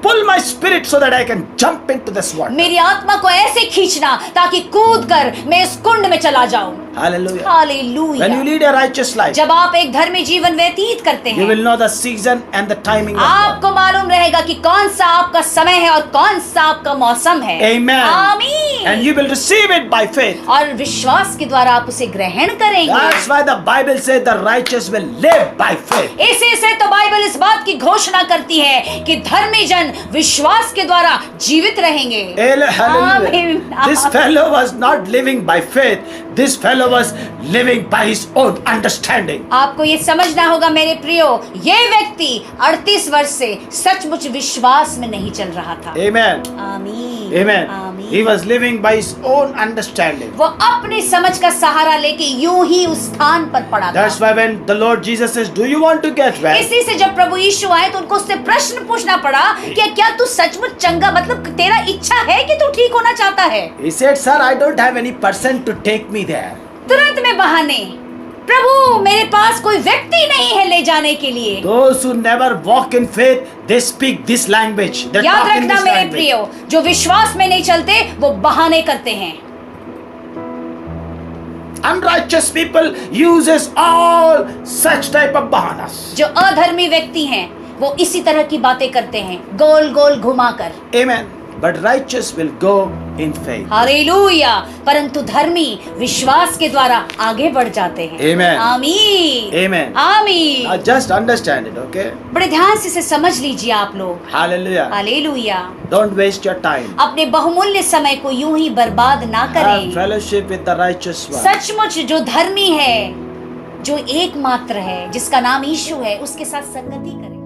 pull my spirit so that I can jump into this water." मेरी आत्मा को ऐसे खींचना ताकि कूद कर मैं इस कुंड में चला जाऊं। Hallelujah. Hallelujah. When you lead a righteous life, जब आप एक धर्मी जीवन व्यतीत करते you हैं, will know the season and the timing of God. आपको मालूम रहेगा कि कौन सा आपका समय है और कौन सा आपका मौसम है। Amen. आमीन। And you will receive it by faith. और विश्वास के द्वारा आप उसे ग्रहण करेंगे। That's why the Bible says the righteous will live by faith. इसी से तो बाइबल इस बात की घोषणा करती है कि धर्मी जन विश्वास के द्वारा जीवित रहेंगे। Hallelujah. Amen. This fellow was not living by faith. This fellow was living by his own understanding. आपको ये समझना होगा मेरे प्रियो, ये व्यक्ति 38 वर्ष से सचमुच विश्वास में नहीं चल रहा था। Amen. आमीन। Amen. आमीन। He was living by his own understanding. वो अपनी समझ का सहारा लेके यूं ही उस स्थान पर पड़ा था। That's why when the Lord Jesus says, "Do you want to get well?" इसी से जब प्रभु यीशु आए तो उनको उससे प्रश्न पूछना पड़ा कि क्या तू सचमुच चंगा, मतलब तेरा इच्छा है कि तू ठीक होना चाहता है? He said, "Sir, I don't have any person to take me there." तुरंत में बहाने, प्रभु मेरे पास कोई व्यक्ति नहीं है ले जाने के लिए। Those who never walk in faith, they speak this language. They याद talk in रखना this मेरे language. प्रियो, जो विश्वास में नहीं चलते वो बहाने करते हैं। Unrighteous people uses all such type of bahanas. जो अधर्मी व्यक्ति हैं वो इसी तरह की बातें करते हैं, गोल गोल घुमाकर। Amen. But righteous will go in faith. Hallelujah. परंतु धर्मी विश्वास के द्वारा आगे बढ़ जाते हैं। Amen. आमीन। Amen. आमीन। Now just understand it, okay? बड़े ध्यान से इसे समझ लीजिए आप लोग। Hallelujah. Hallelujah. Don't waste your time. अपने बहुमूल्य समय को यूं ही बर्बाद ना Have करें। fellowship with the righteous one. सचमुच जो धर्मी है, जो एकमात्र है, जिसका नाम यीशु है, उसके साथ संगति करें।